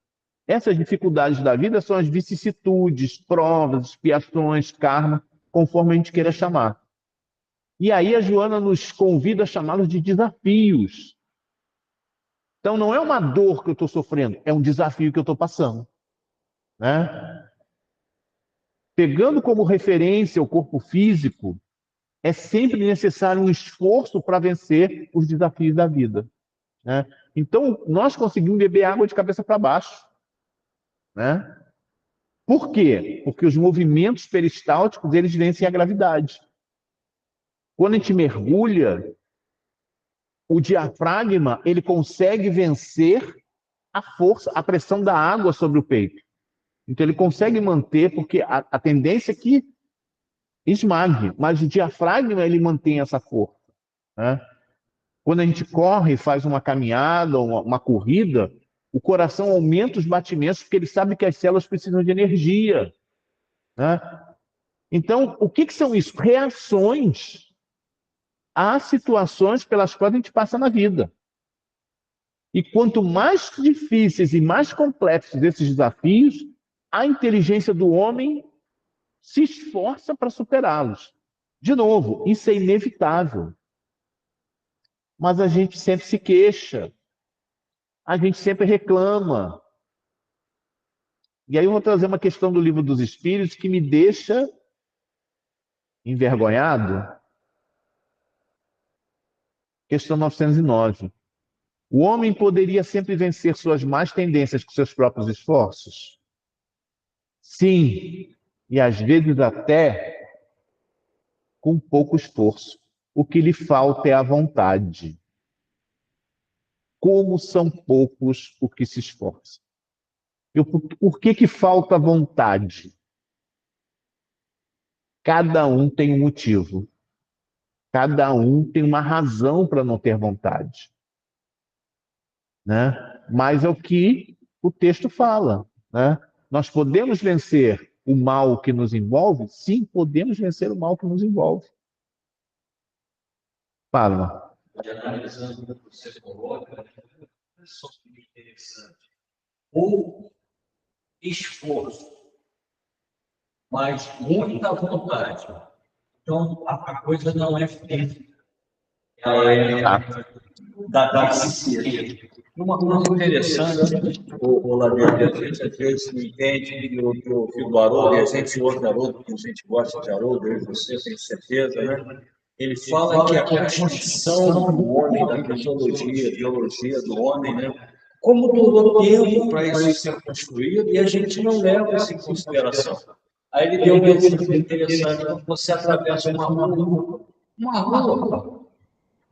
essas dificuldades da vida são as vicissitudes, provas, expiações, karma, conforme a gente queira chamar. E aí a Joana nos convida a chamá-los de desafios. Então não é uma dor que eu estou sofrendo, é um desafio que eu estou passando, né? Pegando como referência o corpo físico, é sempre necessário um esforço para vencer os desafios da vida, né? Então nós conseguimos beber água de cabeça para baixo, né? Por quê? Porque os movimentos peristálticos, eles vencem a gravidade. Quando a gente mergulha, o diafragma, ele consegue vencer a força, a pressão da água sobre o peito. Então ele consegue manter, porque a tendência é que esmague, mas o diafragma, ele mantém essa força, né? Quando a gente corre, faz uma caminhada, uma corrida, o coração aumenta os batimentos, porque ele sabe que as células precisam de energia, né? Então, o que são isso? Reações a situações pelas quais a gente passa na vida. E quanto mais difíceis e mais complexos esses desafios, a inteligência do homem se esforça para superá-los. De novo, isso é inevitável. Mas a gente sempre se queixa, a gente sempre reclama. E aí eu vou trazer uma questão do Livro dos Espíritos que me deixa envergonhado. Questão 909. O homem poderia sempre vencer suas más tendências com seus próprios esforços? Sim, e às vezes até com pouco esforço. O que lhe falta é a vontade. Como são poucos os que se esforçam. Por que falta vontade? Cada um tem um motivo. Cada um tem uma razão para não ter vontade, né? Mas é o que o texto fala, né? Nós podemos vencer o mal que nos envolve? Sim, podemos vencer o mal que nos envolve. Fala. Analisando o que você coloca, é só interessante. Ou esforço, mas muita vontade. Então, a coisa não é física. Ela é da psique. Uma coisa interessante, o Ladeira, a gente às vezes não entende que o filho do Haroldo, e a gente ouve Haroldo, porque a gente gosta de Haroldo, eu e você, tenho certeza, né? Ele fala que a construção do homem, da fisiologia, biologia do homem, né? Como durou tempo para isso ser construído e a gente não leva isso em consideração. Aí ele deu um exemplo interessante, quando você atravessa uma rua,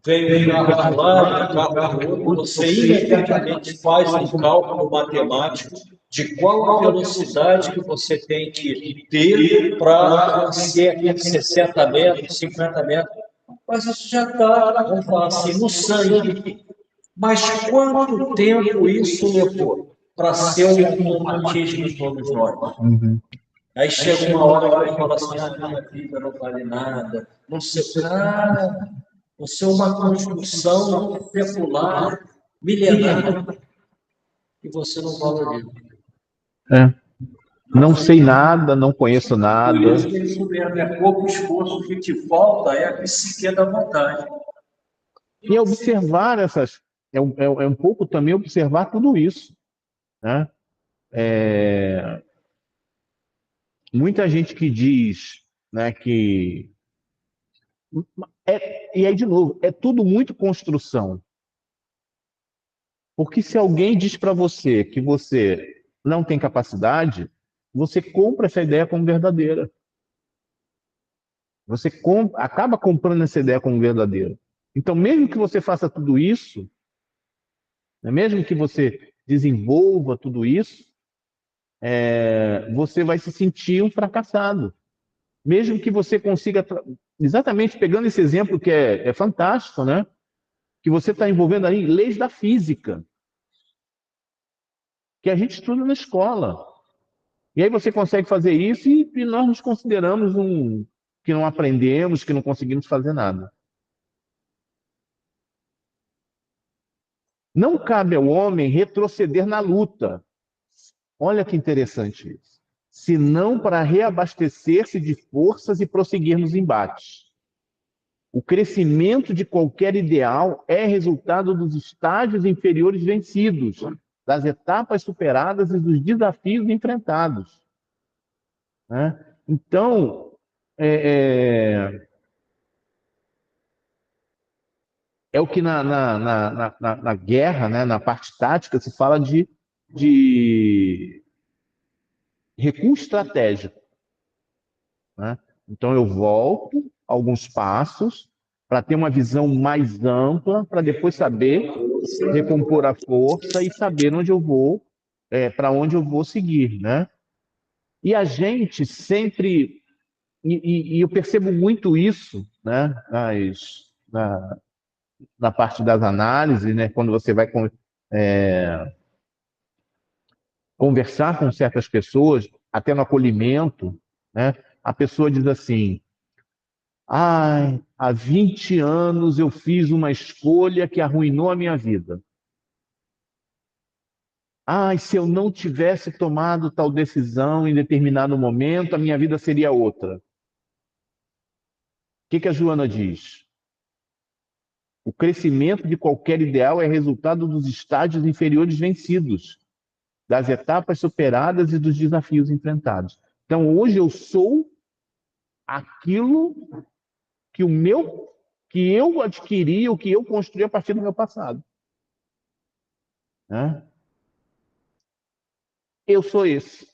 vem um carro de lado, um carro do outro, você imediatamente faz um cálculo matemático de qual a velocidade que você tem que ter para ser aqueles 60 metros, 50 metros. Mas isso já está, vamos falar assim, no sangue. Mas quanto tempo isso levou para ser um automatismo de todos nós? Aí chega uma hora que eu falo assim, minha vida não vale nada, não sei, cara, você é uma construção secular, milenar, e você não valoriza. Não sei nada, não conheço nada. Por isso que isso mesmo, é pouco esforço, o que te falta é a psique da vontade. E observar essas... É um pouco também observar tudo isso, né? Muita gente que diz, né, que... E aí, de novo, é tudo muito construção. Porque se alguém diz para você que você não tem capacidade, você compra essa ideia como verdadeira. Você acaba comprando essa ideia como verdadeira. Então, mesmo que você faça tudo isso, né, mesmo que você desenvolva tudo isso, você vai se sentir um fracassado. Mesmo que você consiga, exatamente pegando esse exemplo que é fantástico, né? Que você está envolvendo aí leis da física, que a gente estuda na escola. E aí você consegue fazer isso e nós nos consideramos que não aprendemos, que não conseguimos fazer nada. Não cabe ao homem retroceder na luta. Olha que interessante isso. senão para reabastecer-se de forças e prosseguir nos embates. O crescimento de qualquer ideal é resultado dos estágios inferiores vencidos, das etapas superadas e dos desafios enfrentados. Né? Então, é o que na guerra, né, na parte tática, se fala de recuo estratégico. Né? Então, eu volto alguns passos para ter uma visão mais ampla, para depois saber recompor a força e saber onde eu vou, para onde eu vou seguir. Né? E a gente sempre... E eu percebo muito isso, né, na parte das análises, né, quando você vai conversar com certas pessoas, até no acolhimento, né, a pessoa diz assim: "Ai, há 20 anos eu fiz uma escolha que arruinou a minha vida. Ai, se eu não tivesse tomado tal decisão em determinado momento, a minha vida seria outra." O que a Joana diz? O crescimento de qualquer ideal é resultado dos estágios inferiores vencidos, das etapas superadas e dos desafios enfrentados. Então, hoje eu sou aquilo que eu adquiri, o que eu construí a partir do meu passado. Né? Eu sou esse.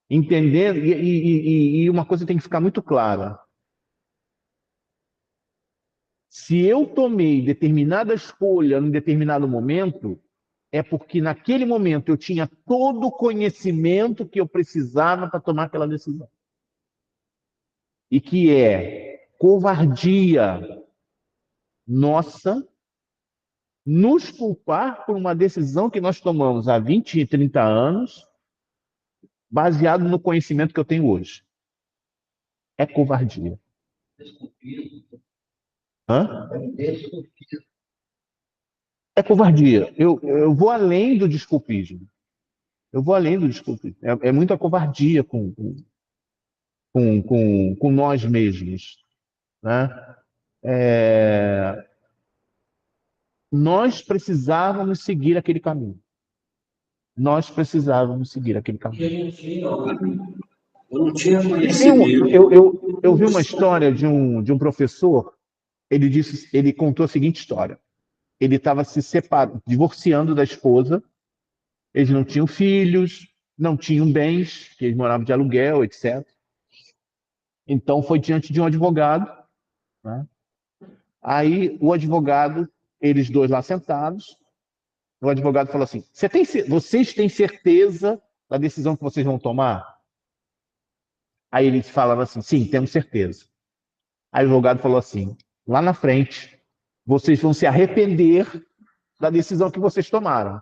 Entendendo, e uma coisa tem que ficar muito clara. Se eu tomei determinada escolha em determinado momento, é porque naquele momento eu tinha todo o conhecimento que eu precisava para tomar aquela decisão. E que é covardia nossa nos culpar por uma decisão que nós tomamos há 20 e 30 anos, baseado no conhecimento que eu tenho hoje. É covardia. Hã? É covardia. Eu vou além do desculpismo. Eu vou além do desculpismo. É muita covardia com nós mesmos. Né? Nós precisávamos seguir aquele caminho. Nós precisávamos seguir aquele caminho. Eu não tinha conhecimento. Eu vi uma história de um professor. Ele contou a seguinte história. Ele estava se separando, divorciando da esposa. Eles não tinham filhos, não tinham bens, que eles moravam de aluguel, etc. Então foi diante de um advogado. Né? Aí o advogado, eles dois lá sentados, o advogado falou assim: vocês têm certeza da decisão que vocês vão tomar? Aí eles falavam assim: sim, temos certeza. Aí o advogado falou assim: lá na frente, vocês vão se arrepender da decisão que vocês tomaram.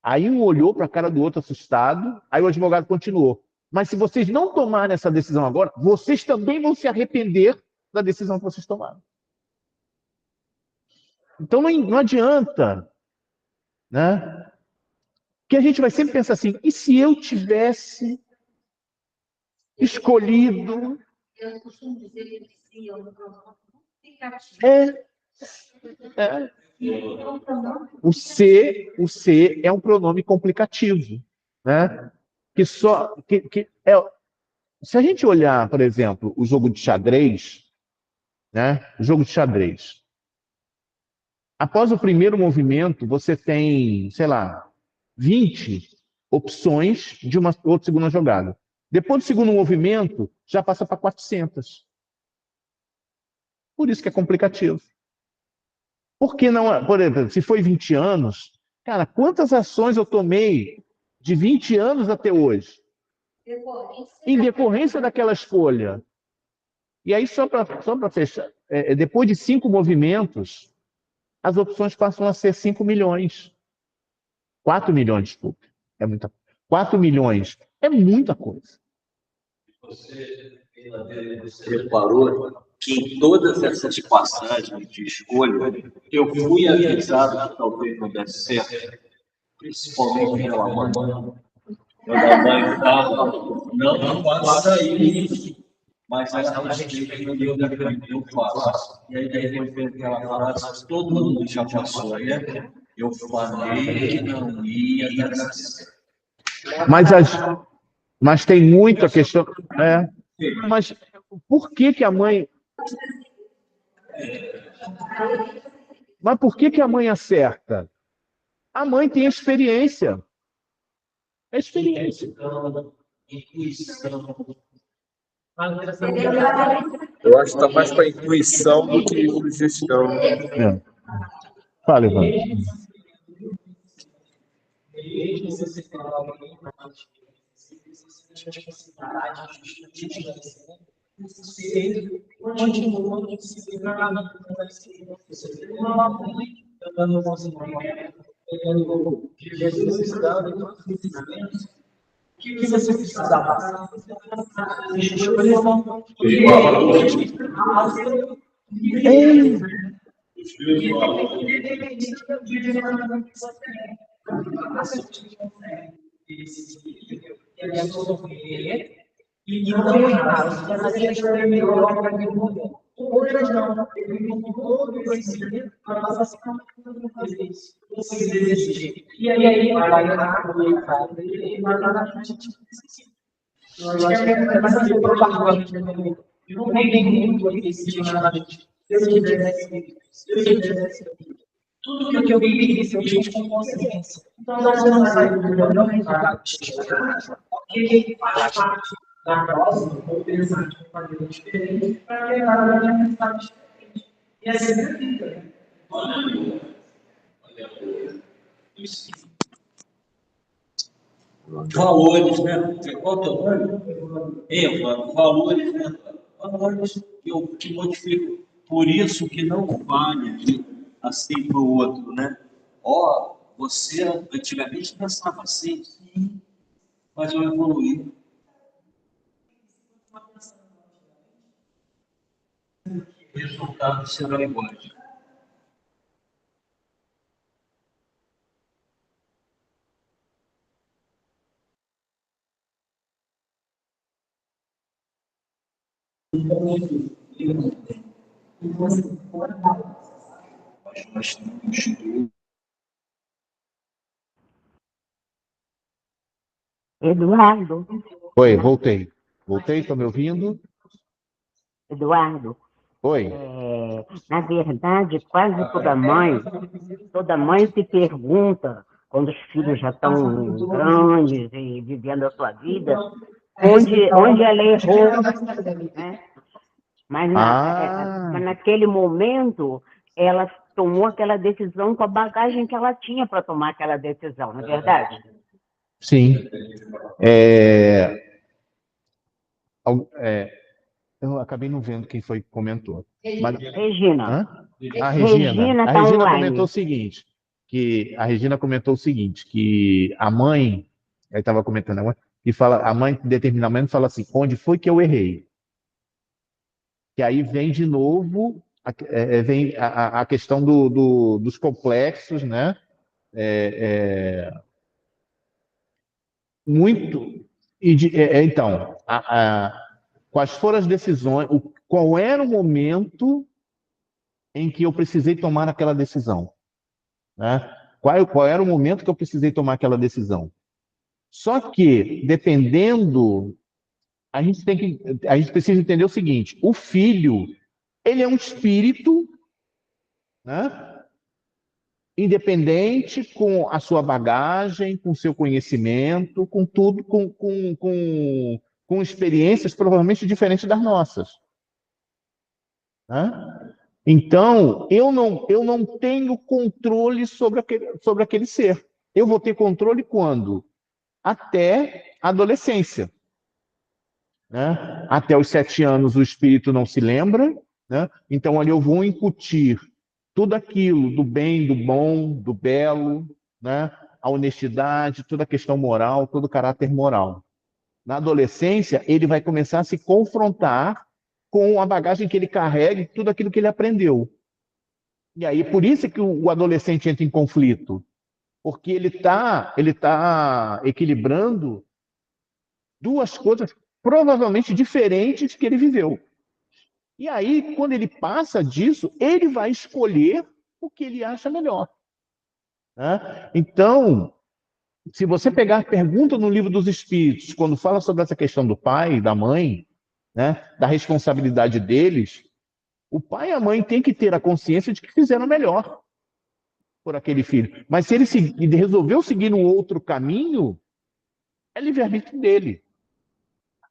Aí um olhou para a cara do outro assustado, aí o advogado continuou: mas se vocês não tomarem essa decisão agora, vocês também vão se arrepender da decisão que vocês tomaram. Então não adianta, né? Que a gente vai sempre pensar assim: e se eu tivesse escolhido? Eu costumo dizer que se eu não complicativo. O ser é um pronome complicativo, né? Se a gente olhar, por exemplo, o jogo de xadrez, né? O jogo de xadrez. Após o primeiro movimento, você tem, sei lá, 20 opções de uma outra segunda jogada. Depois do segundo movimento, já passa para 400. Por isso que é complicativo. Por que não, por exemplo, se foi 20 anos, cara, quantas ações eu tomei de 20 anos até hoje? Em decorrência daquela escolha. E aí, só para fechar, depois de 5 movimentos, as opções passam a ser 5 milhões. 4 milhões, desculpe. 4 milhões é muita coisa. Você reparou que em todas essas passagens de escolha, eu fui avisado que talvez não desse certo, principalmente pela mãe. Quando a mãe fala, não faça isso, mas ela respeita eu faço. E aí depois vem aquela frase que todo mundo já passou, né? Eu falei que não ia dar certo. Mas, mas tem muito a questão. É, mas por que que a mãe. Mas por que que a mãe acerta? A mãe tem experiência. É experiência. Eu acho que está mais para intuição do que sugestão. É. Fala, Ivan. Que você precisa passar. E não errar, fazer a história melhor para aquele momento. Outras não, ele não todo o conhecimento para passar fazer isso. Você deseja. E aí, vai errar, vai errar, ele vai lá na frente. Eu acho que é mais assim, provavelmente, eu não tem muito esse jornalista. Se eu tivesse tudo que eu vivi, eu fiz com consciência. Então, nós não saímos do melhor resultado. Porque faz parte da próxima, vou pensar de uma maneira diferente para levar a minha mensagem diferente. E assim é a vida. Valores, né? Qual o teu nome? Eva, valores, né? Valores que modificam. Por isso que não vale assim para o outro, né? Ó, você antigamente pensava assim, sim, mas eu evoluí. O resultado será igual. Eduardo, Oi, voltei. Voltei, estão me ouvindo? Eduardo, Oi. na verdade, quase toda mãe se pergunta, quando os filhos já estão grandes e vivendo a sua vida, onde ela errou, né? Mas naquele momento, ela tomou aquela decisão com a bagagem que ela tinha para tomar aquela decisão, não é verdade? Sim. Eu acabei não vendo quem foi que comentou. Mas, Regina. hã? A Regina. A está Regina online. comentou o seguinte, que a mãe, aí estava comentando agora, que fala, a mãe, em determinado momento, fala assim, onde foi que eu errei? Que aí vem de novo vem a questão dos complexos, né? Muito. Então, quais foram as decisões, qual era o momento em que eu precisei tomar aquela decisão, né? Qual era o momento que eu precisei tomar aquela decisão? Só que, dependendo, a gente precisa entender o seguinte: o filho, ele é um espírito, né? Independente, com a sua bagagem, com o seu conhecimento, com tudo, com experiências provavelmente diferentes das nossas, né? Então, eu não tenho controle sobre aquele ser. Eu vou ter controle quando? Até a adolescência, né? Até os 7 anos o espírito não se lembra, né? Então ali eu vou incutir tudo aquilo do bem, do bom, do belo, né? A honestidade, toda a questão moral, todo o caráter moral. Na adolescência, ele vai começar a se confrontar com a bagagem que ele carrega e tudo aquilo que ele aprendeu. E aí, por isso é que o adolescente entra em conflito, porque ele tá equilibrando Duas coisas provavelmente diferentes que ele viveu. E aí, quando ele passa disso, ele vai escolher o que ele acha melhor. Né? Então, se você pegar a pergunta no Livro dos Espíritos, quando fala sobre essa questão do pai, da mãe, né, da responsabilidade deles, o pai e a mãe têm que ter a consciência de que fizeram melhor por aquele filho. Mas se ele resolveu seguir um outro caminho, é livre-arbítrio dele.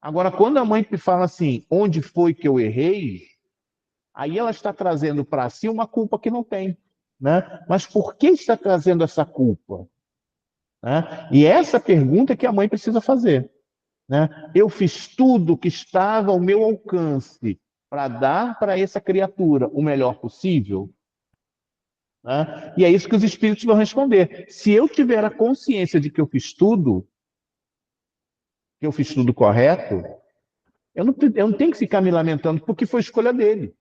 Agora, quando a mãe fala assim, onde foi que eu errei, aí ela está trazendo para si uma culpa que não tem. Né? Mas por que está trazendo essa culpa? Né? E essa pergunta que a mãe precisa fazer. Né? Eu fiz tudo que estava ao meu alcance para dar para essa criatura o melhor possível? Né? E é isso que os espíritos vão responder. Se eu tiver a consciência de que eu fiz tudo correto, eu não tenho que ficar me lamentando porque foi escolha dele.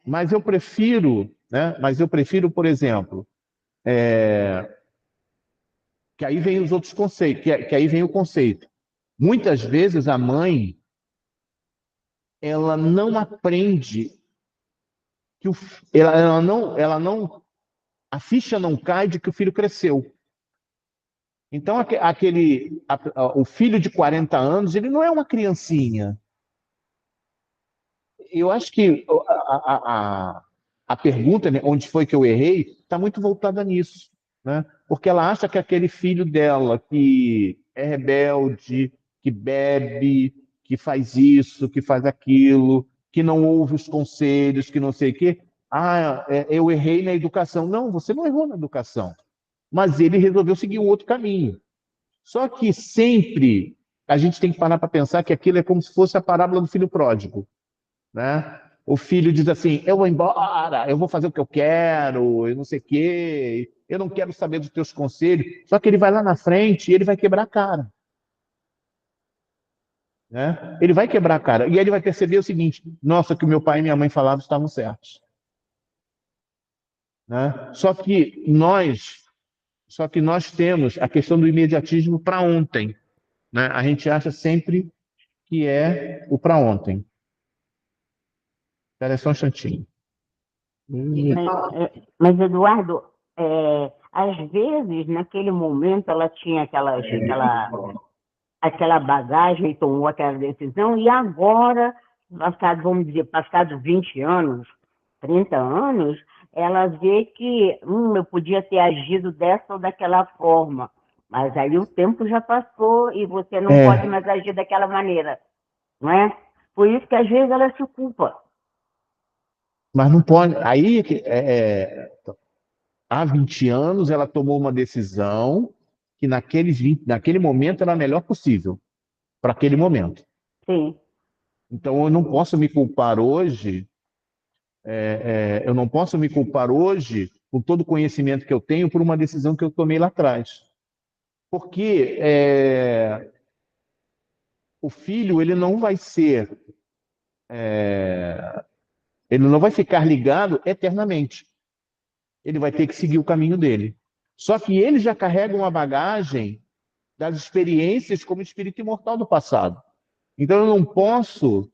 Mas eu prefiro, né? Por exemplo, que aí vem os outros conceitos, que aí vem o conceito. Muitas vezes a mãe, ela não aprende que a ficha não cai de que o filho cresceu. Então o filho de 40 anos, ele não é uma criancinha. Eu acho que a pergunta, né, onde foi que eu errei, está muito voltada nisso. Né? Porque ela acha que aquele filho dela que é rebelde, que bebe, que faz isso, que faz aquilo, que não ouve os conselhos, que não sei o quê. Eu errei na educação. Não, você não errou na educação. Mas ele resolveu seguir um outro caminho. Só que sempre a gente tem que parar para pensar que aquilo é como se fosse a parábola do filho pródigo. Né? O filho diz assim, eu vou embora, eu vou fazer o que eu quero, eu não sei o quê, eu não quero saber dos teus conselhos. Só que ele vai lá na frente e ele vai quebrar a cara. Né? Ele vai quebrar a cara. E aí ele vai perceber o seguinte, nossa, que o meu pai e minha mãe falavam estavam certos. Né? Só que nós temos a questão do imediatismo para ontem. Né? A gente acha sempre que é o para ontem. Espera só um instantinho. Mas, Eduardo, às vezes, naquele momento, ela tinha aquela bagagem e tomou aquela decisão, e agora, passados 20 anos, 30 anos, ela vê que eu podia ter agido dessa ou daquela forma, mas aí o tempo já passou e você não pode mais agir daquela maneira, não é? Por isso que às vezes ela se culpa. Mas não pode. Aí, há 20 anos, ela tomou uma decisão que naquele momento era a melhor possível, para aquele momento. Sim. Então, eu não posso me culpar hoje, com todo o conhecimento que eu tenho, por uma decisão que eu tomei lá atrás. Porque o filho, ele não vai ficar ligado eternamente. Ele vai ter que seguir o caminho dele. Só que ele já carrega uma bagagem das experiências como espírito imortal do passado. Então eu não posso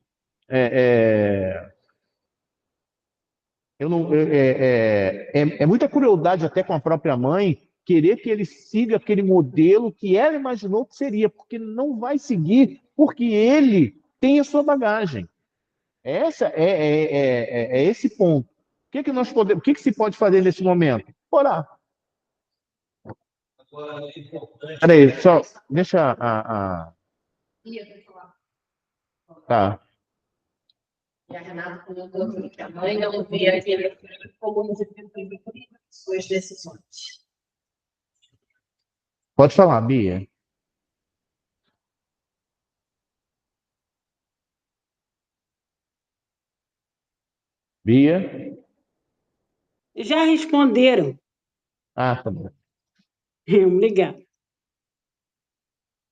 muita crueldade até com a própria mãe querer que ele siga aquele modelo que ela imaginou que seria, porque não vai seguir, porque ele tem a sua bagagem. É esse ponto. O que se pode fazer nesse momento? Orar. Peraí, só deixa Tá. E a Renata colocou que a mãe não via aquele como suas decisões. Pode falar, Bia. Bia? Já responderam. Tá bom. Obrigada.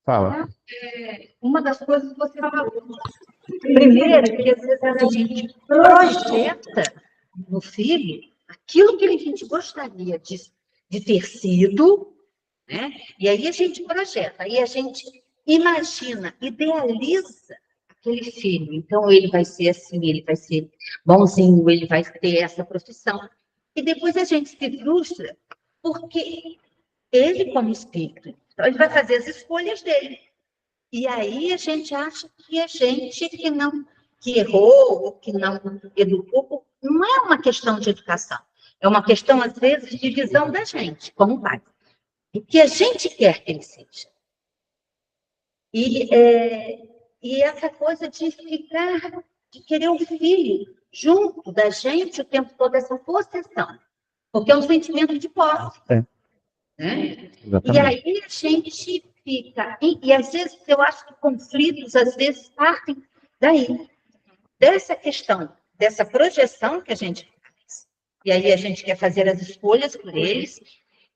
Fala. Uma das coisas que você falou. Primeiro, que às vezes a gente projeta no filho aquilo que a gente gostaria de ter sido, né? E aí a gente projeta, aí a gente imagina, idealiza aquele filho. Então, ele vai ser assim, ele vai ser bonzinho, ele vai ter essa profissão. E depois a gente se frustra, porque ele, como espírito, então ele vai fazer as escolhas dele. E aí a gente acha que a gente que errou, ou que não educou, não é uma questão de educação. É uma questão, às vezes, de visão da gente, como pai. O que a gente quer que ele seja. E essa coisa de ficar, de querer o filho junto da gente o tempo todo, essa possessão. Porque é um sentimento de posse. Né? E aí a gente fica... E às vezes eu acho que conflitos, às vezes, partem daí. Dessa questão, dessa projeção que a gente faz. E aí a gente quer fazer as escolhas por eles,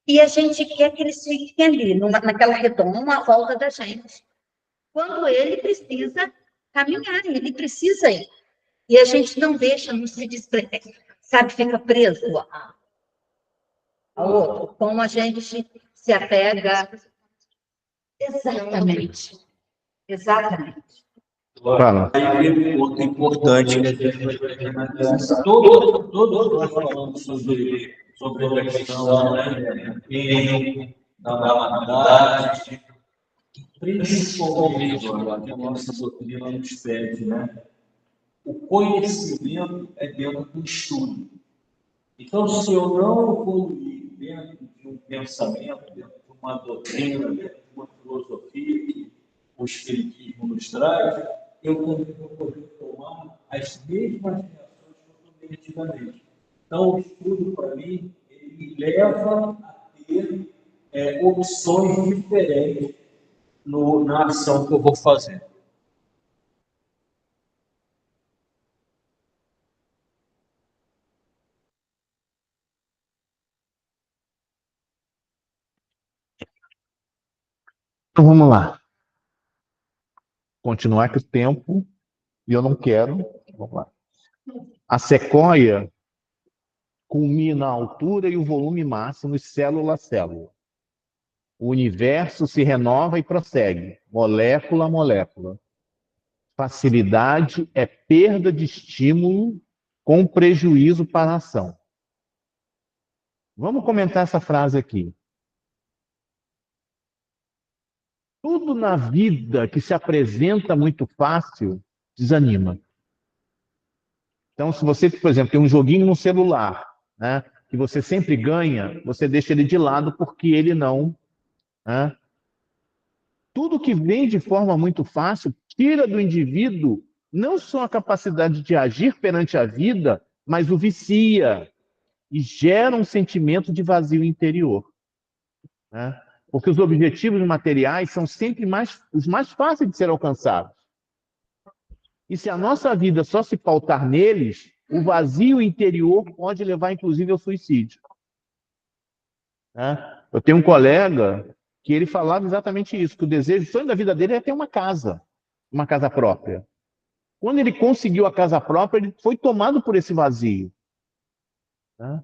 e a gente quer que eles fiquem ali, naquela redoma, uma volta da gente. Quando ele precisa caminhar, ele precisa ir. E a gente não deixa, não se desprende, sabe, fica preso ao outro, como a gente se apega. Exatamente. Exatamente. Fala. Aí um ponto importante que a gente vai ter todos nós falamos sobre a questão, né, da maldade, principalmente agora, que a nossa doutrina nos pede, né? O conhecimento é dentro do estudo. Então, se eu não evoluir dentro de um pensamento, dentro de uma doutrina, dentro de uma filosofia que o Espiritismo nos traz, eu também vou poder tomar as mesmas reações que eu tomei antigamente. Então, o estudo, para mim, ele me leva a ter opções diferentes na ação que eu vou fazer. Então vamos lá. Continuar que o tempo, e eu não quero. Vamos lá. A sequoia culmina a altura e o volume máximo, célula a célula. O universo se renova e prossegue, molécula a molécula. Facilidade é perda de estímulo com prejuízo para a ação. Vamos comentar essa frase aqui. Tudo na vida que se apresenta muito fácil desanima. Então, se você, por exemplo, tem um joguinho no celular, né, que você sempre ganha, você deixa ele de lado porque ele não... Né? Tudo que vem de forma muito fácil tira do indivíduo não só a capacidade de agir perante a vida, mas o vicia e gera um sentimento de vazio interior. Né? Porque os objetivos materiais são sempre os mais fáceis de ser alcançados. E se a nossa vida só se pautar neles, o vazio interior pode levar, inclusive, ao suicídio. Né? Eu tenho um colega que ele falava exatamente isso, que o sonho da vida dele é ter uma casa própria. Quando ele conseguiu a casa própria, ele foi tomado por esse vazio. Né?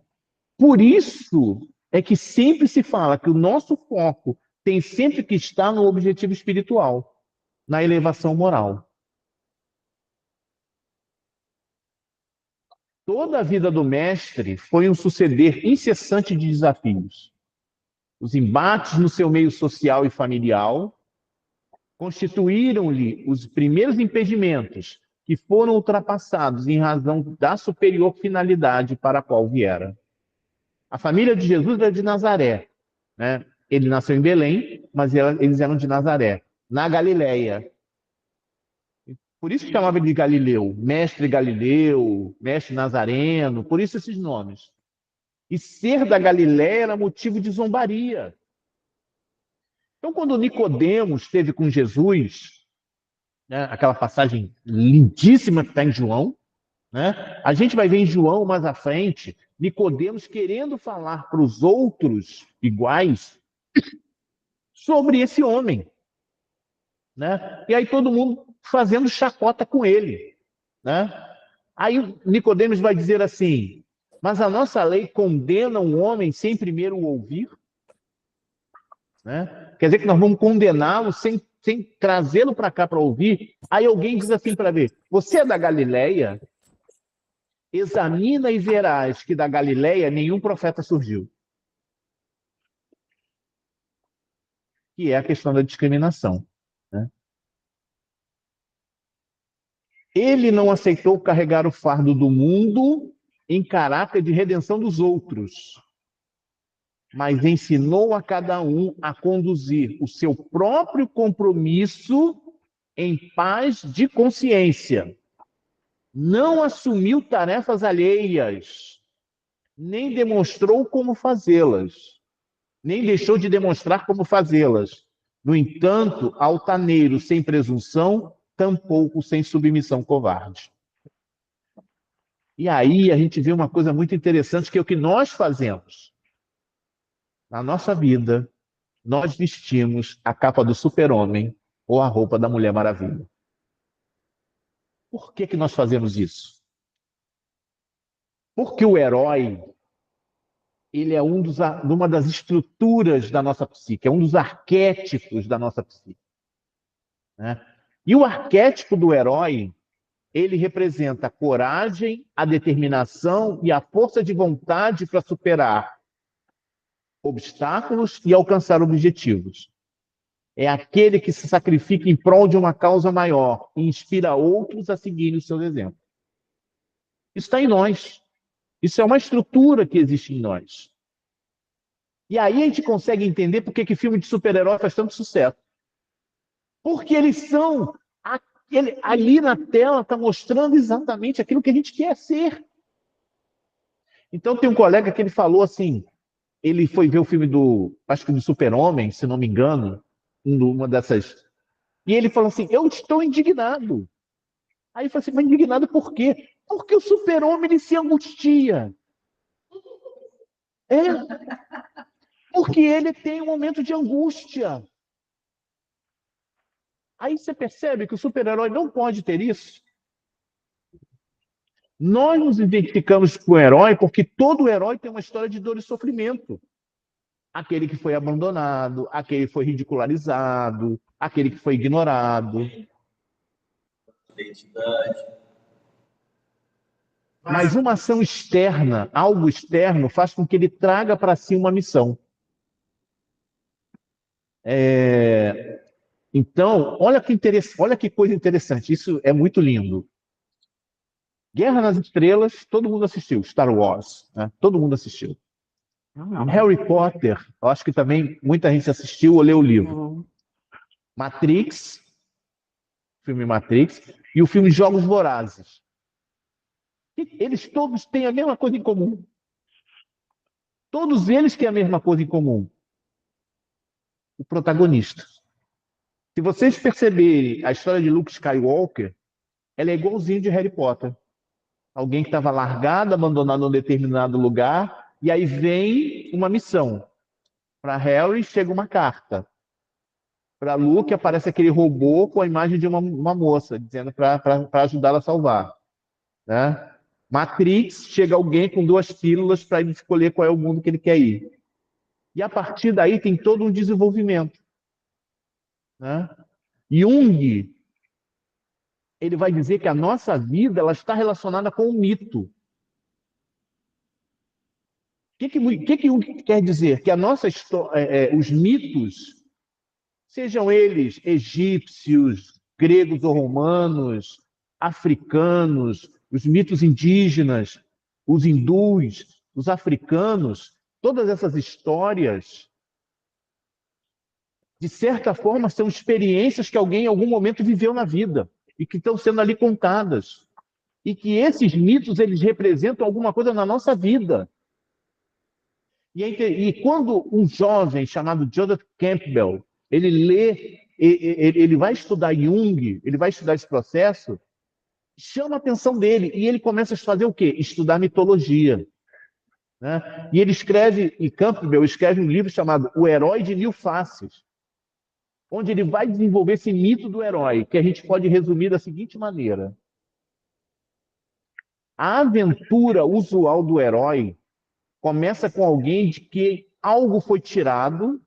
Por isso é que sempre se fala que o nosso foco tem sempre que estar no objetivo espiritual, na elevação moral. Toda a vida do mestre foi um suceder incessante de desafios. Os embates no seu meio social e familiar constituíram-lhe os primeiros impedimentos que foram ultrapassados em razão da superior finalidade para a qual viera. A família de Jesus era de Nazaré. Né? Ele nasceu em Belém, mas eles eram de Nazaré, na Galileia. Por isso que chamava ele de Galileu, mestre Galileu, mestre Nazareno, por isso esses nomes. E ser da Galileia era motivo de zombaria. Então, quando Nicodemos esteve com Jesus, né, aquela passagem lindíssima que está em João, né, a gente vai ver em João mais à frente, Nicodemos querendo falar para os outros iguais sobre esse homem. Né? E aí todo mundo fazendo chacota com ele. Né? Aí Nicodemos vai dizer assim, mas a nossa lei condena um homem sem primeiro o ouvir? né? Quer dizer que nós vamos condená-lo sem trazê-lo para cá para ouvir. Aí alguém diz assim para ver: você é da Galileia? Examina e verás que da Galileia nenhum profeta surgiu. Que é a questão da discriminação, né? Ele não aceitou carregar o fardo do mundo em caráter de redenção dos outros, mas ensinou a cada um a conduzir o seu próprio compromisso em paz de consciência. Não assumiu tarefas alheias, nem demonstrou como fazê-las, nem deixou de demonstrar como fazê-las. No entanto, altaneiro sem presunção, tampouco sem submissão covarde. E aí a gente vê uma coisa muito interessante, que é o que nós fazemos. Na nossa vida, nós vestimos a capa do super-homem ou a roupa da Mulher Maravilha. Por que nós fazemos isso? Porque o herói, ele é uma das estruturas da nossa psique, é um dos arquétipos da nossa psique, né? E o arquétipo do herói, ele representa a coragem, a determinação e a força de vontade para superar obstáculos e alcançar objetivos. É aquele que se sacrifica em prol de uma causa maior e inspira outros a seguirem o seu exemplo. Isso está em nós. Isso é uma estrutura que existe em nós. E aí a gente consegue entender por que filme de super-herói faz tanto sucesso. Porque eles são... ali na tela está mostrando exatamente aquilo que a gente quer ser. Então tem um colega que ele falou assim, ele foi ver o filme acho que do Super-Homem, se não me engano, uma dessas... E ele falou assim: eu estou indignado. Aí eu falei assim: mas indignado por quê? Porque o Super-Homem, ele se angustia. É. Porque ele tem um momento de angústia. Aí você percebe que o super-herói não pode ter isso. Nós nos identificamos com o herói porque todo herói tem uma história de dor e sofrimento. Aquele que foi abandonado, aquele que foi ridicularizado, aquele que foi ignorado. Mas uma ação externa, algo externo, faz com que ele traga para si uma missão. Então, olha que coisa interessante, isso é muito lindo. Guerra nas Estrelas, todo mundo assistiu. Star Wars, né? Todo mundo assistiu. Harry Potter, eu acho que também muita gente assistiu ou leu o livro. Matrix, filme Matrix, e o filme Jogos Vorazes. Eles todos têm a mesma coisa em comum. Todos eles têm a mesma coisa em comum. O protagonista. Se vocês perceberem a história de Luke Skywalker, ela é igualzinha de Harry Potter. Alguém que estava largado, abandonado em um determinado lugar, e aí vem uma missão. Para Harry chega uma carta. Para Luke aparece aquele robô com a imagem de uma moça, dizendo para ajudá-la a salvar. Né? Matrix, chega alguém com 2 pílulas para ele escolher qual é o mundo que ele quer ir. E a partir daí tem todo um desenvolvimento. Né? Jung, ele vai dizer que a nossa vida ela está relacionada com o mito. O que Jung quer dizer? Que a nossa história, os mitos, sejam eles egípcios, gregos ou romanos, africanos, os mitos indígenas, os hindus, os africanos, todas essas histórias, de certa forma, são experiências que alguém em algum momento viveu na vida e que estão sendo ali contadas. E que esses mitos, eles representam alguma coisa na nossa vida. E quando um jovem chamado Joseph Campbell, ele vai estudar Jung, ele vai estudar esse processo, chama a atenção dele, e ele começa a fazer o quê? Estudar mitologia. Né? E Campbell escreve um livro chamado O Herói de Mil Faces, onde ele vai desenvolver esse mito do herói, que a gente pode resumir da seguinte maneira. A aventura usual do herói começa com alguém de que algo foi tirado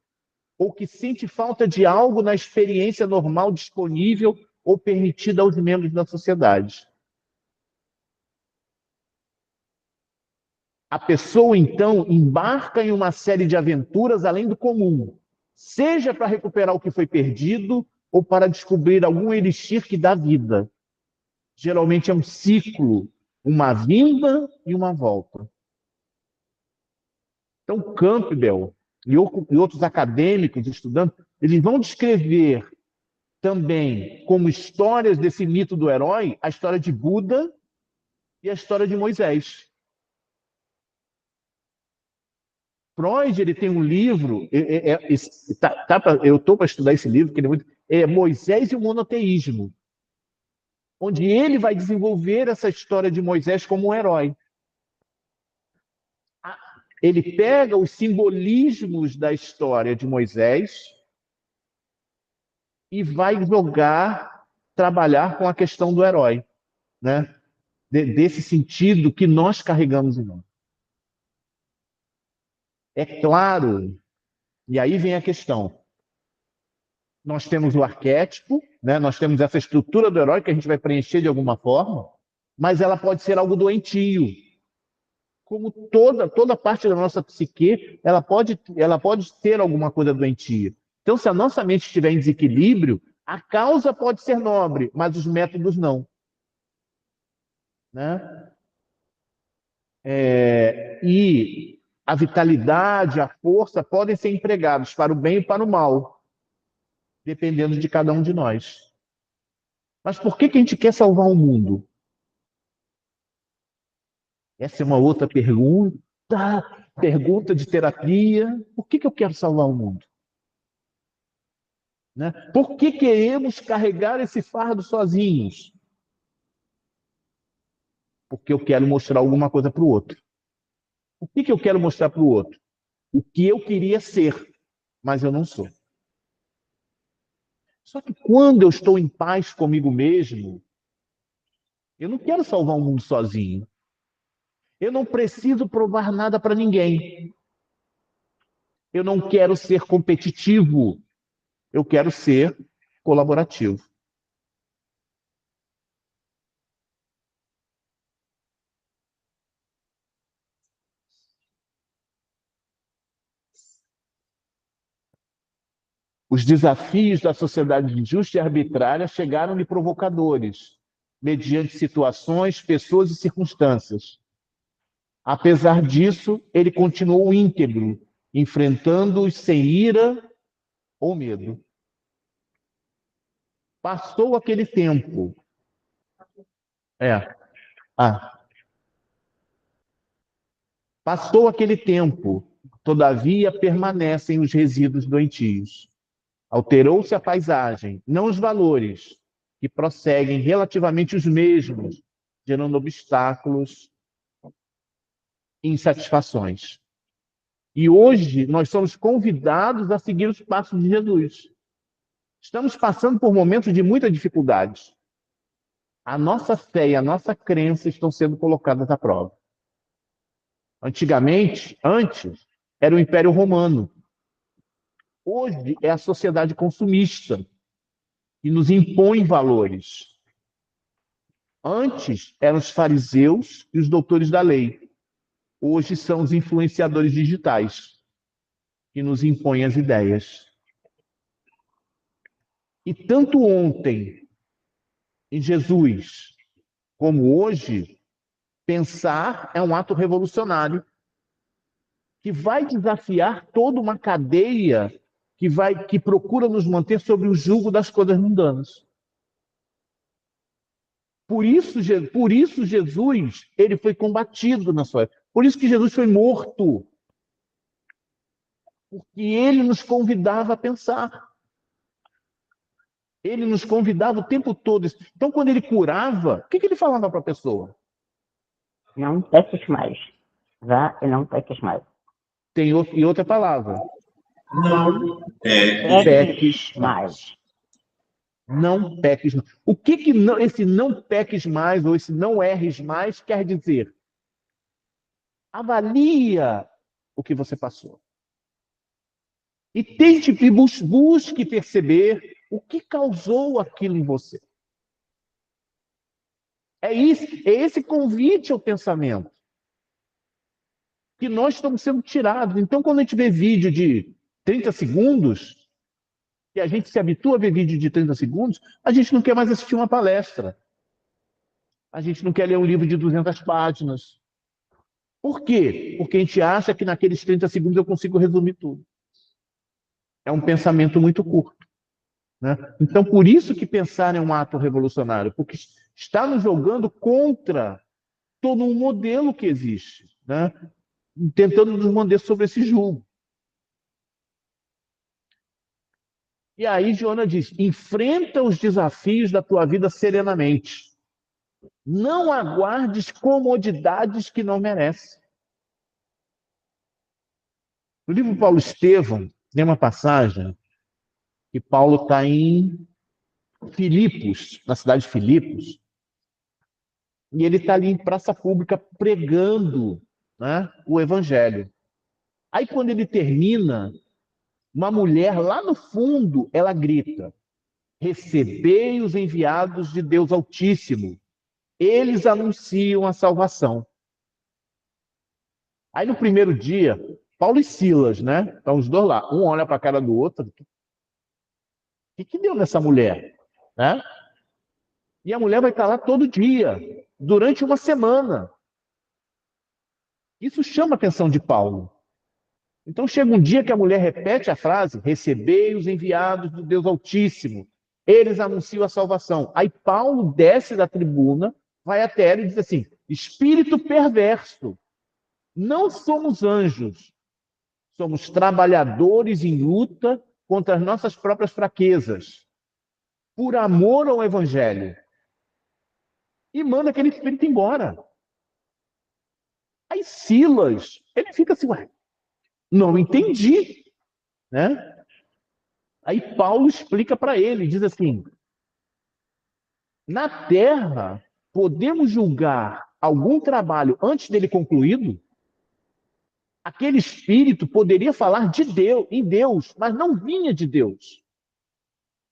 ou que sente falta de algo na experiência normal disponível ou permitida aos membros da sociedade. A pessoa, então, embarca em uma série de aventuras além do comum, seja para recuperar o que foi perdido ou para descobrir algum elixir que dá vida. Geralmente é um ciclo, uma vinda e uma volta. Então, Campbell e outros acadêmicos, estudantes, eles vão descrever também como histórias desse mito do herói a história de Buda e a história de Moisés. Freud, ele tem um livro, eu estou para estudar esse livro, que ele é Moisés e o Monoteísmo, onde ele vai desenvolver essa história de Moisés como um herói. Ele pega os simbolismos da história de Moisés e vai trabalhar com a questão do herói, né? Desse sentido que nós carregamos em nós. É claro, e aí vem a questão. Nós temos o arquétipo, né? Nós temos essa estrutura do herói que a gente vai preencher de alguma forma, mas ela pode ser algo doentio. Como toda parte da nossa psique, ela pode ter alguma coisa doentia. Então, se a nossa mente estiver em desequilíbrio, a causa pode ser nobre, mas os métodos não. Né? E a vitalidade, a força podem ser empregados para o bem e para o mal, dependendo de cada um de nós. Mas por que a gente quer salvar o mundo? Essa é uma outra pergunta. Pergunta de terapia. Por que eu quero salvar o mundo? Né? Por que queremos carregar esse fardo sozinhos? Porque eu quero mostrar alguma coisa para o outro. O que eu quero mostrar para o outro? O que eu queria ser, mas eu não sou. Só que quando eu estou em paz comigo mesmo, eu não quero salvar o mundo sozinho. Eu não preciso provar nada para ninguém. Eu não quero ser competitivo. Eu quero ser colaborativo. Os desafios da sociedade injusta e arbitrária chegaram-lhe provocadores, mediante situações, pessoas e circunstâncias. Apesar disso, ele continuou íntegro, enfrentando-os sem ira ou medo. Passou aquele tempo. Passou aquele tempo, todavia permanecem os resíduos doentios. Alterou-se a paisagem, não os valores, que prosseguem relativamente os mesmos, gerando obstáculos e insatisfações. E hoje nós somos convidados a seguir os passos de Jesus. Estamos passando por momentos de muita dificuldade. A nossa fé e a nossa crença estão sendo colocadas à prova. Antes, era o Império Romano. Hoje é a sociedade consumista, que nos impõe valores. Antes eram os fariseus e os doutores da lei. Hoje são os influenciadores digitais, que nos impõem as ideias. E tanto ontem, em Jesus, como hoje, pensar é um ato revolucionário que vai desafiar toda uma cadeia que procura nos manter sob o jugo das coisas mundanas. Por isso Jesus, ele foi combatido na sua época. Por isso que Jesus foi morto. Porque ele nos convidava a pensar. Ele nos convidava o tempo todo. Então, quando ele curava, o que ele falava para a pessoa? Não peques mais. Vá e não peques mais. Tem outra palavra. Não peques mais. Não peques mais. O que esse não peques mais ou esse não erres mais quer dizer? Avalia o que você passou. E tente, busque perceber o que causou aquilo em você. É esse convite ao pensamento que nós estamos sendo tirados. Então, quando a gente vê vídeo de 30 segundos, e a gente se habitua a ver vídeo de 30 segundos, a gente não quer mais assistir uma palestra. A gente não quer ler um livro de 200 páginas. Por quê? Porque a gente acha que naqueles 30 segundos eu consigo resumir tudo. É um pensamento muito curto, né? Então, por isso que pensar é um ato revolucionário, porque está nos jogando contra todo um modelo que existe, né? Tentando nos manter sobre esse jugo. E aí Joana diz, enfrenta os desafios da tua vida serenamente. Não aguardes comodidades que não merecem. No livro Paulo Estevão, tem uma passagem que Paulo está em Filipos, na cidade de Filipos, e ele está ali em praça pública pregando, né, o evangelho. Aí quando ele termina, uma mulher lá no fundo, ela grita, recebei os enviados de Deus Altíssimo, eles anunciam a salvação. Aí no primeiro dia, Paulo e Silas, né? Estão os dois lá. Um olha para a cara do outro. O que deu nessa mulher? Né? E a mulher vai estar lá todo dia, durante uma semana. Isso chama a atenção de Paulo. Então chega um dia que a mulher repete a frase, recebei os enviados do Deus Altíssimo, eles anunciam a salvação. Aí Paulo desce da tribuna, vai até ela e diz assim, espírito perverso, não somos anjos, somos trabalhadores em luta contra as nossas próprias fraquezas, por amor ao Evangelho. E manda aquele espírito embora. Aí Silas, ele fica assim, ué, não entendi, né? Aí Paulo explica para ele, diz assim, na terra, podemos julgar algum trabalho antes dele concluído? Aquele espírito poderia falar de Deus, em Deus, mas não vinha de Deus.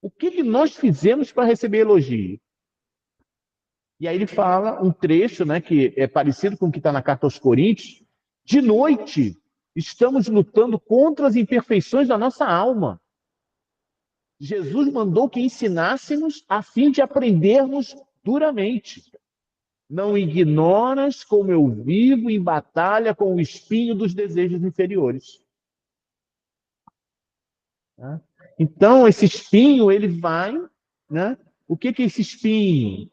O que nós fizemos para receber elogio? E aí ele fala um trecho, né, que é parecido com o que está na carta aos Coríntios. De noite, estamos lutando contra as imperfeições da nossa alma. Jesus mandou que ensinássemos a fim de aprendermos duramente. Não ignoras como eu vivo em batalha com o espinho dos desejos inferiores. Então, esse espinho, ele vai, né? O que é esse espinho?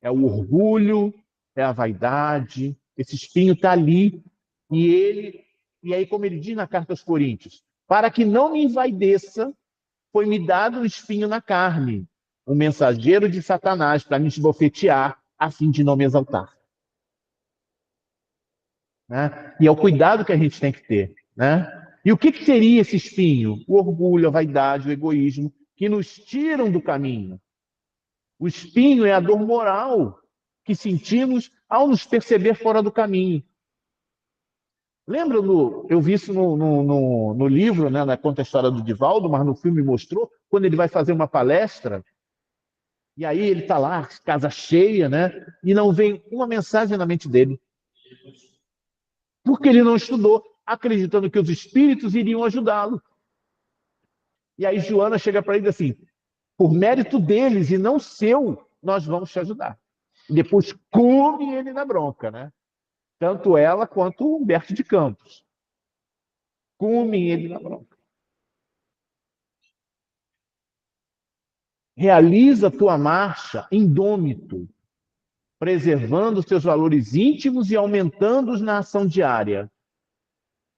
É o orgulho, é a vaidade. Esse espinho está ali. E aí, como ele diz na carta aos Coríntios, para que não me envaideça, foi-me dado um espinho na carne, um mensageiro de Satanás para me esbofetear, a fim de não me exaltar. Né? E é o cuidado que a gente tem que ter. Né? E o que seria esse espinho? O orgulho, a vaidade, o egoísmo, que nos tiram do caminho. O espinho é a dor moral que sentimos ao nos perceber fora do caminho. Lembra eu vi isso no livro, né, conta a história do Divaldo, mas no filme mostrou, quando ele vai fazer uma palestra, e aí ele está lá, casa cheia, né, e não vem uma mensagem na mente dele. Porque ele não estudou, acreditando que os espíritos iriam ajudá-lo. E aí Joana chega para ele e diz assim, por mérito deles e não seu, nós vamos te ajudar. E depois come ele na bronca, né? Tanto ela quanto o Humberto de Campos. Come ele na bronca. Realiza tua marcha indômito, preservando os teus valores íntimos e aumentando-os na ação diária.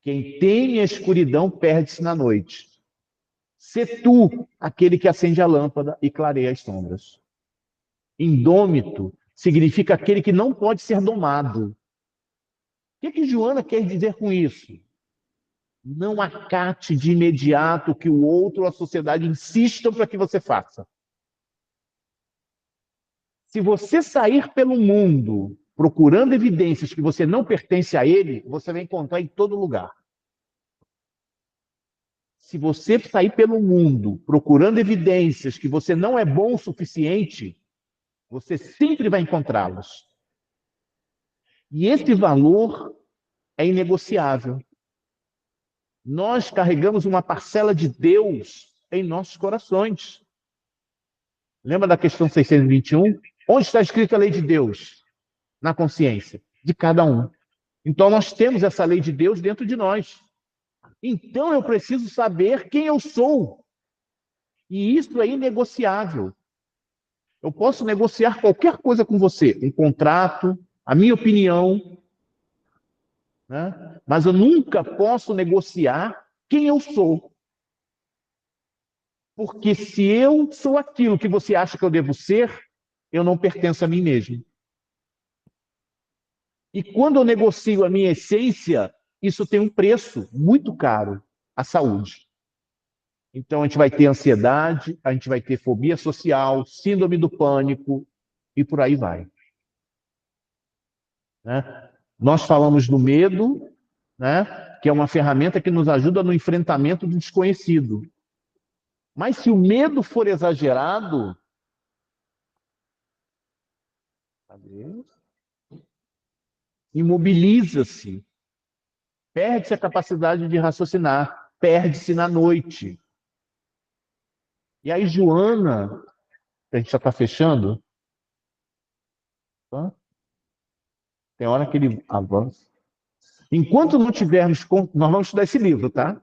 Quem teme a escuridão perde-se na noite. Sê tu aquele que acende a lâmpada e clareia as sombras. Indômito significa aquele que não pode ser domado. O que Joana quer dizer com isso? Não acate de imediato o que o outro ou a sociedade insistam para que você faça. Se você sair pelo mundo procurando evidências que você não pertence a ele, você vai encontrar em todo lugar. Se você sair pelo mundo procurando evidências que você não é bom o suficiente, você sempre vai encontrá-las. E esse valor é inegociável. Nós carregamos uma parcela de Deus em nossos corações. Lembra da questão 621? Onde está escrita a lei de Deus? Na consciência de cada um. Então, nós temos essa lei de Deus dentro de nós. Então, eu preciso saber quem eu sou. E isso é inegociável. Eu posso negociar qualquer coisa com você, um contrato, a minha opinião, né? Mas eu nunca posso negociar quem eu sou. Porque se eu sou aquilo que você acha que eu devo ser, eu não pertenço a mim mesmo. E quando eu negocio a minha essência, isso tem um preço muito caro, a saúde. Então, a gente vai ter ansiedade, a gente vai ter fobia social, síndrome do pânico, e por aí vai. Né? Nós falamos do medo, né? Que é uma ferramenta que nos ajuda no enfrentamento do desconhecido. Mas se o medo for exagerado, imobiliza-se, perde-se a capacidade de raciocinar, perde-se na noite. E aí, Joana, a gente já está fechando? Tem hora que ele avança. Enquanto não tivermos... Nós vamos estudar esse livro, tá?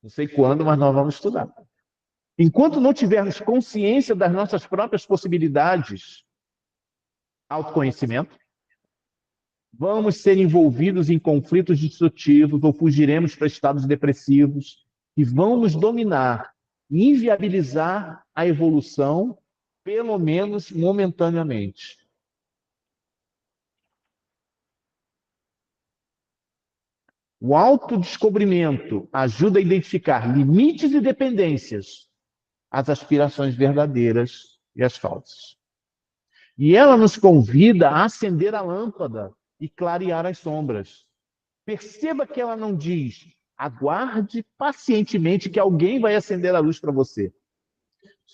Não sei quando, mas nós vamos estudar. Enquanto não tivermos consciência das nossas próprias possibilidades, autoconhecimento, vamos ser envolvidos em conflitos destrutivos ou fugiremos para estados depressivos que vão nos dominar e inviabilizar a evolução, pelo menos momentaneamente. O autodescobrimento ajuda a identificar limites e dependências, as aspirações verdadeiras e as falsas. E ela nos convida a acender a lâmpada e clarear as sombras. Perceba que ela não diz, aguarde pacientemente que alguém vai acender a luz para você.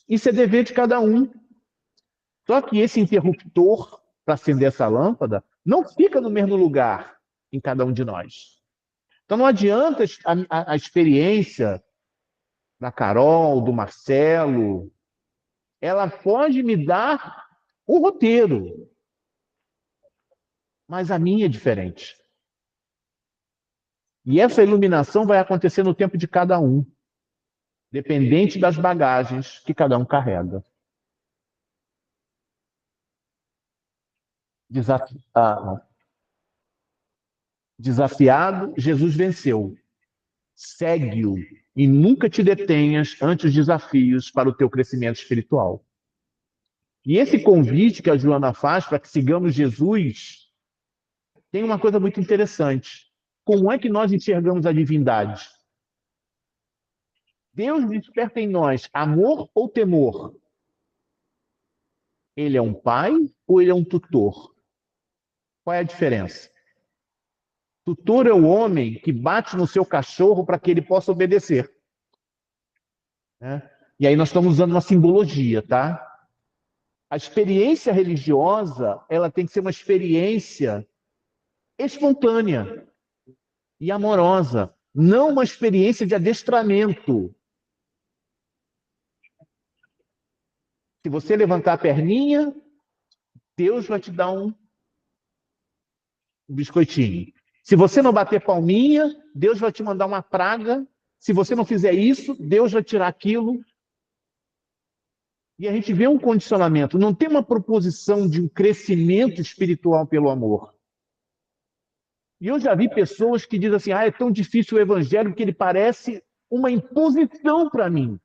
Isso é dever de cada um. Só que esse interruptor para acender essa lâmpada não fica no mesmo lugar em cada um de nós. Então não adianta a experiência da Carol, do Marcelo, ela pode me dar o roteiro, mas a minha é diferente. E essa iluminação vai acontecer no tempo de cada um, dependente das bagagens que cada um carrega. Desafiado, Jesus venceu. Segue-o e nunca te detenhas ante os desafios para o teu crescimento espiritual. E esse convite que a Joana faz para que sigamos Jesus tem uma coisa muito interessante. Como é que nós enxergamos a divindade? Deus desperta em nós amor ou temor? Ele é um pai ou ele é um tutor? Qual é a diferença? Tutor é o homem que bate no seu cachorro para que ele possa obedecer. Né? E aí nós estamos usando uma simbologia, tá? A experiência religiosa, ela tem que ser uma experiência espontânea e amorosa, não uma experiência de adestramento. Se você levantar a perninha, Deus vai te dar um biscoitinho. Se você não bater palminha, Deus vai te mandar uma praga. Se você não fizer isso, Deus vai tirar aquilo. E a gente vê um condicionamento. Não tem uma proposição de um crescimento espiritual pelo amor. E eu já vi pessoas que dizem assim, é tão difícil o evangelho que ele parece uma imposição para mim.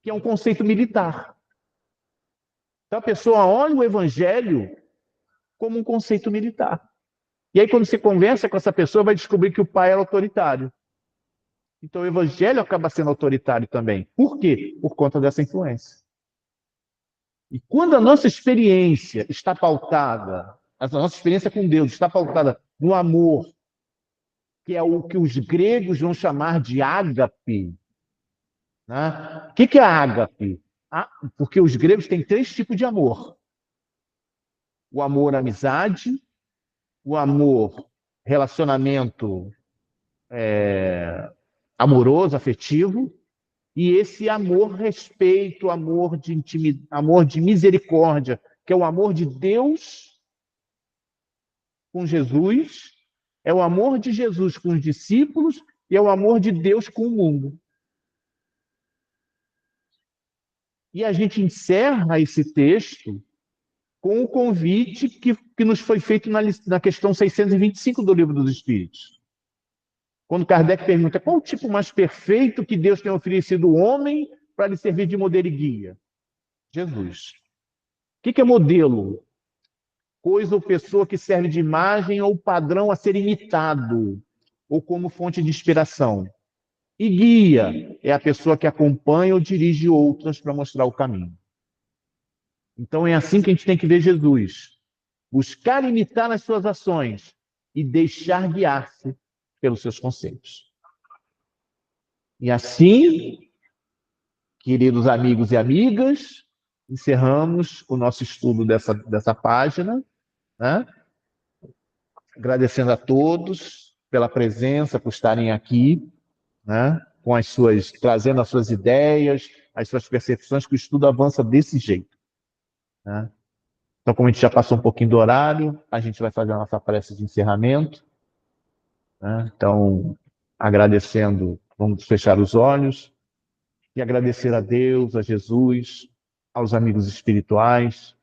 Que é um conceito militar. Então a pessoa olha o evangelho como um conceito militar. E aí, quando você conversa com essa pessoa, vai descobrir que o pai era autoritário. Então, o evangelho acaba sendo autoritário também. Por quê? Por conta dessa influência. E quando a nossa experiência está pautada, a nossa experiência com Deus está pautada no amor, que é o que os gregos vão chamar de ágape. Né? O que é ágape? Porque os gregos têm 3 tipos de amor. O amor amizade, o amor relacionamento amoroso, afetivo, e esse amor respeito, amor de intimidade, amor de misericórdia, que é o amor de Deus com Jesus, é o amor de Jesus com os discípulos e é o amor de Deus com o mundo. E a gente encerra esse texto com o convite que nos foi feito na questão 625 do Livro dos Espíritos. Quando Kardec pergunta qual o tipo mais perfeito que Deus tem oferecido ao homem para lhe servir de modelo e guia? Jesus. O que é modelo? Coisa ou pessoa que serve de imagem ou padrão a ser imitado, ou como fonte de inspiração. E guia é a pessoa que acompanha ou dirige outras para mostrar o caminho. Então é assim que a gente tem que ver Jesus. Buscar imitar as suas ações e deixar guiar-se pelos seus conselhos. E assim, queridos amigos e amigas, encerramos o nosso estudo dessa página, né? Agradecendo a todos pela presença, por estarem aqui, né? Trazendo as suas ideias, as suas percepções, que o estudo avança desse jeito. Né? Então, como a gente já passou um pouquinho do horário, a gente vai fazer a nossa prece de encerramento. Né? Então, agradecendo, vamos fechar os olhos e agradecer a Deus, a Jesus, aos amigos espirituais,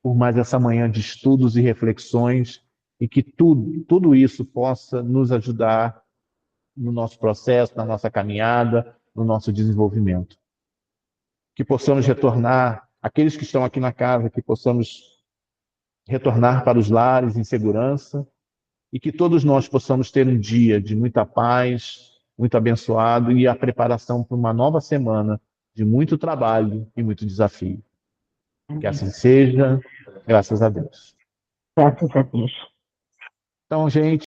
por mais essa manhã de estudos e reflexões, e que tudo isso possa nos ajudar no nosso processo, na nossa caminhada, no nosso desenvolvimento. Que possamos retornar, aqueles que estão aqui na casa, que possamos retornar para os lares em segurança, e que todos nós possamos ter um dia de muita paz, muito abençoado, e a preparação para uma nova semana de muito trabalho e muito desafio. Que assim seja, graças a Deus. Graças a Deus. Então, gente,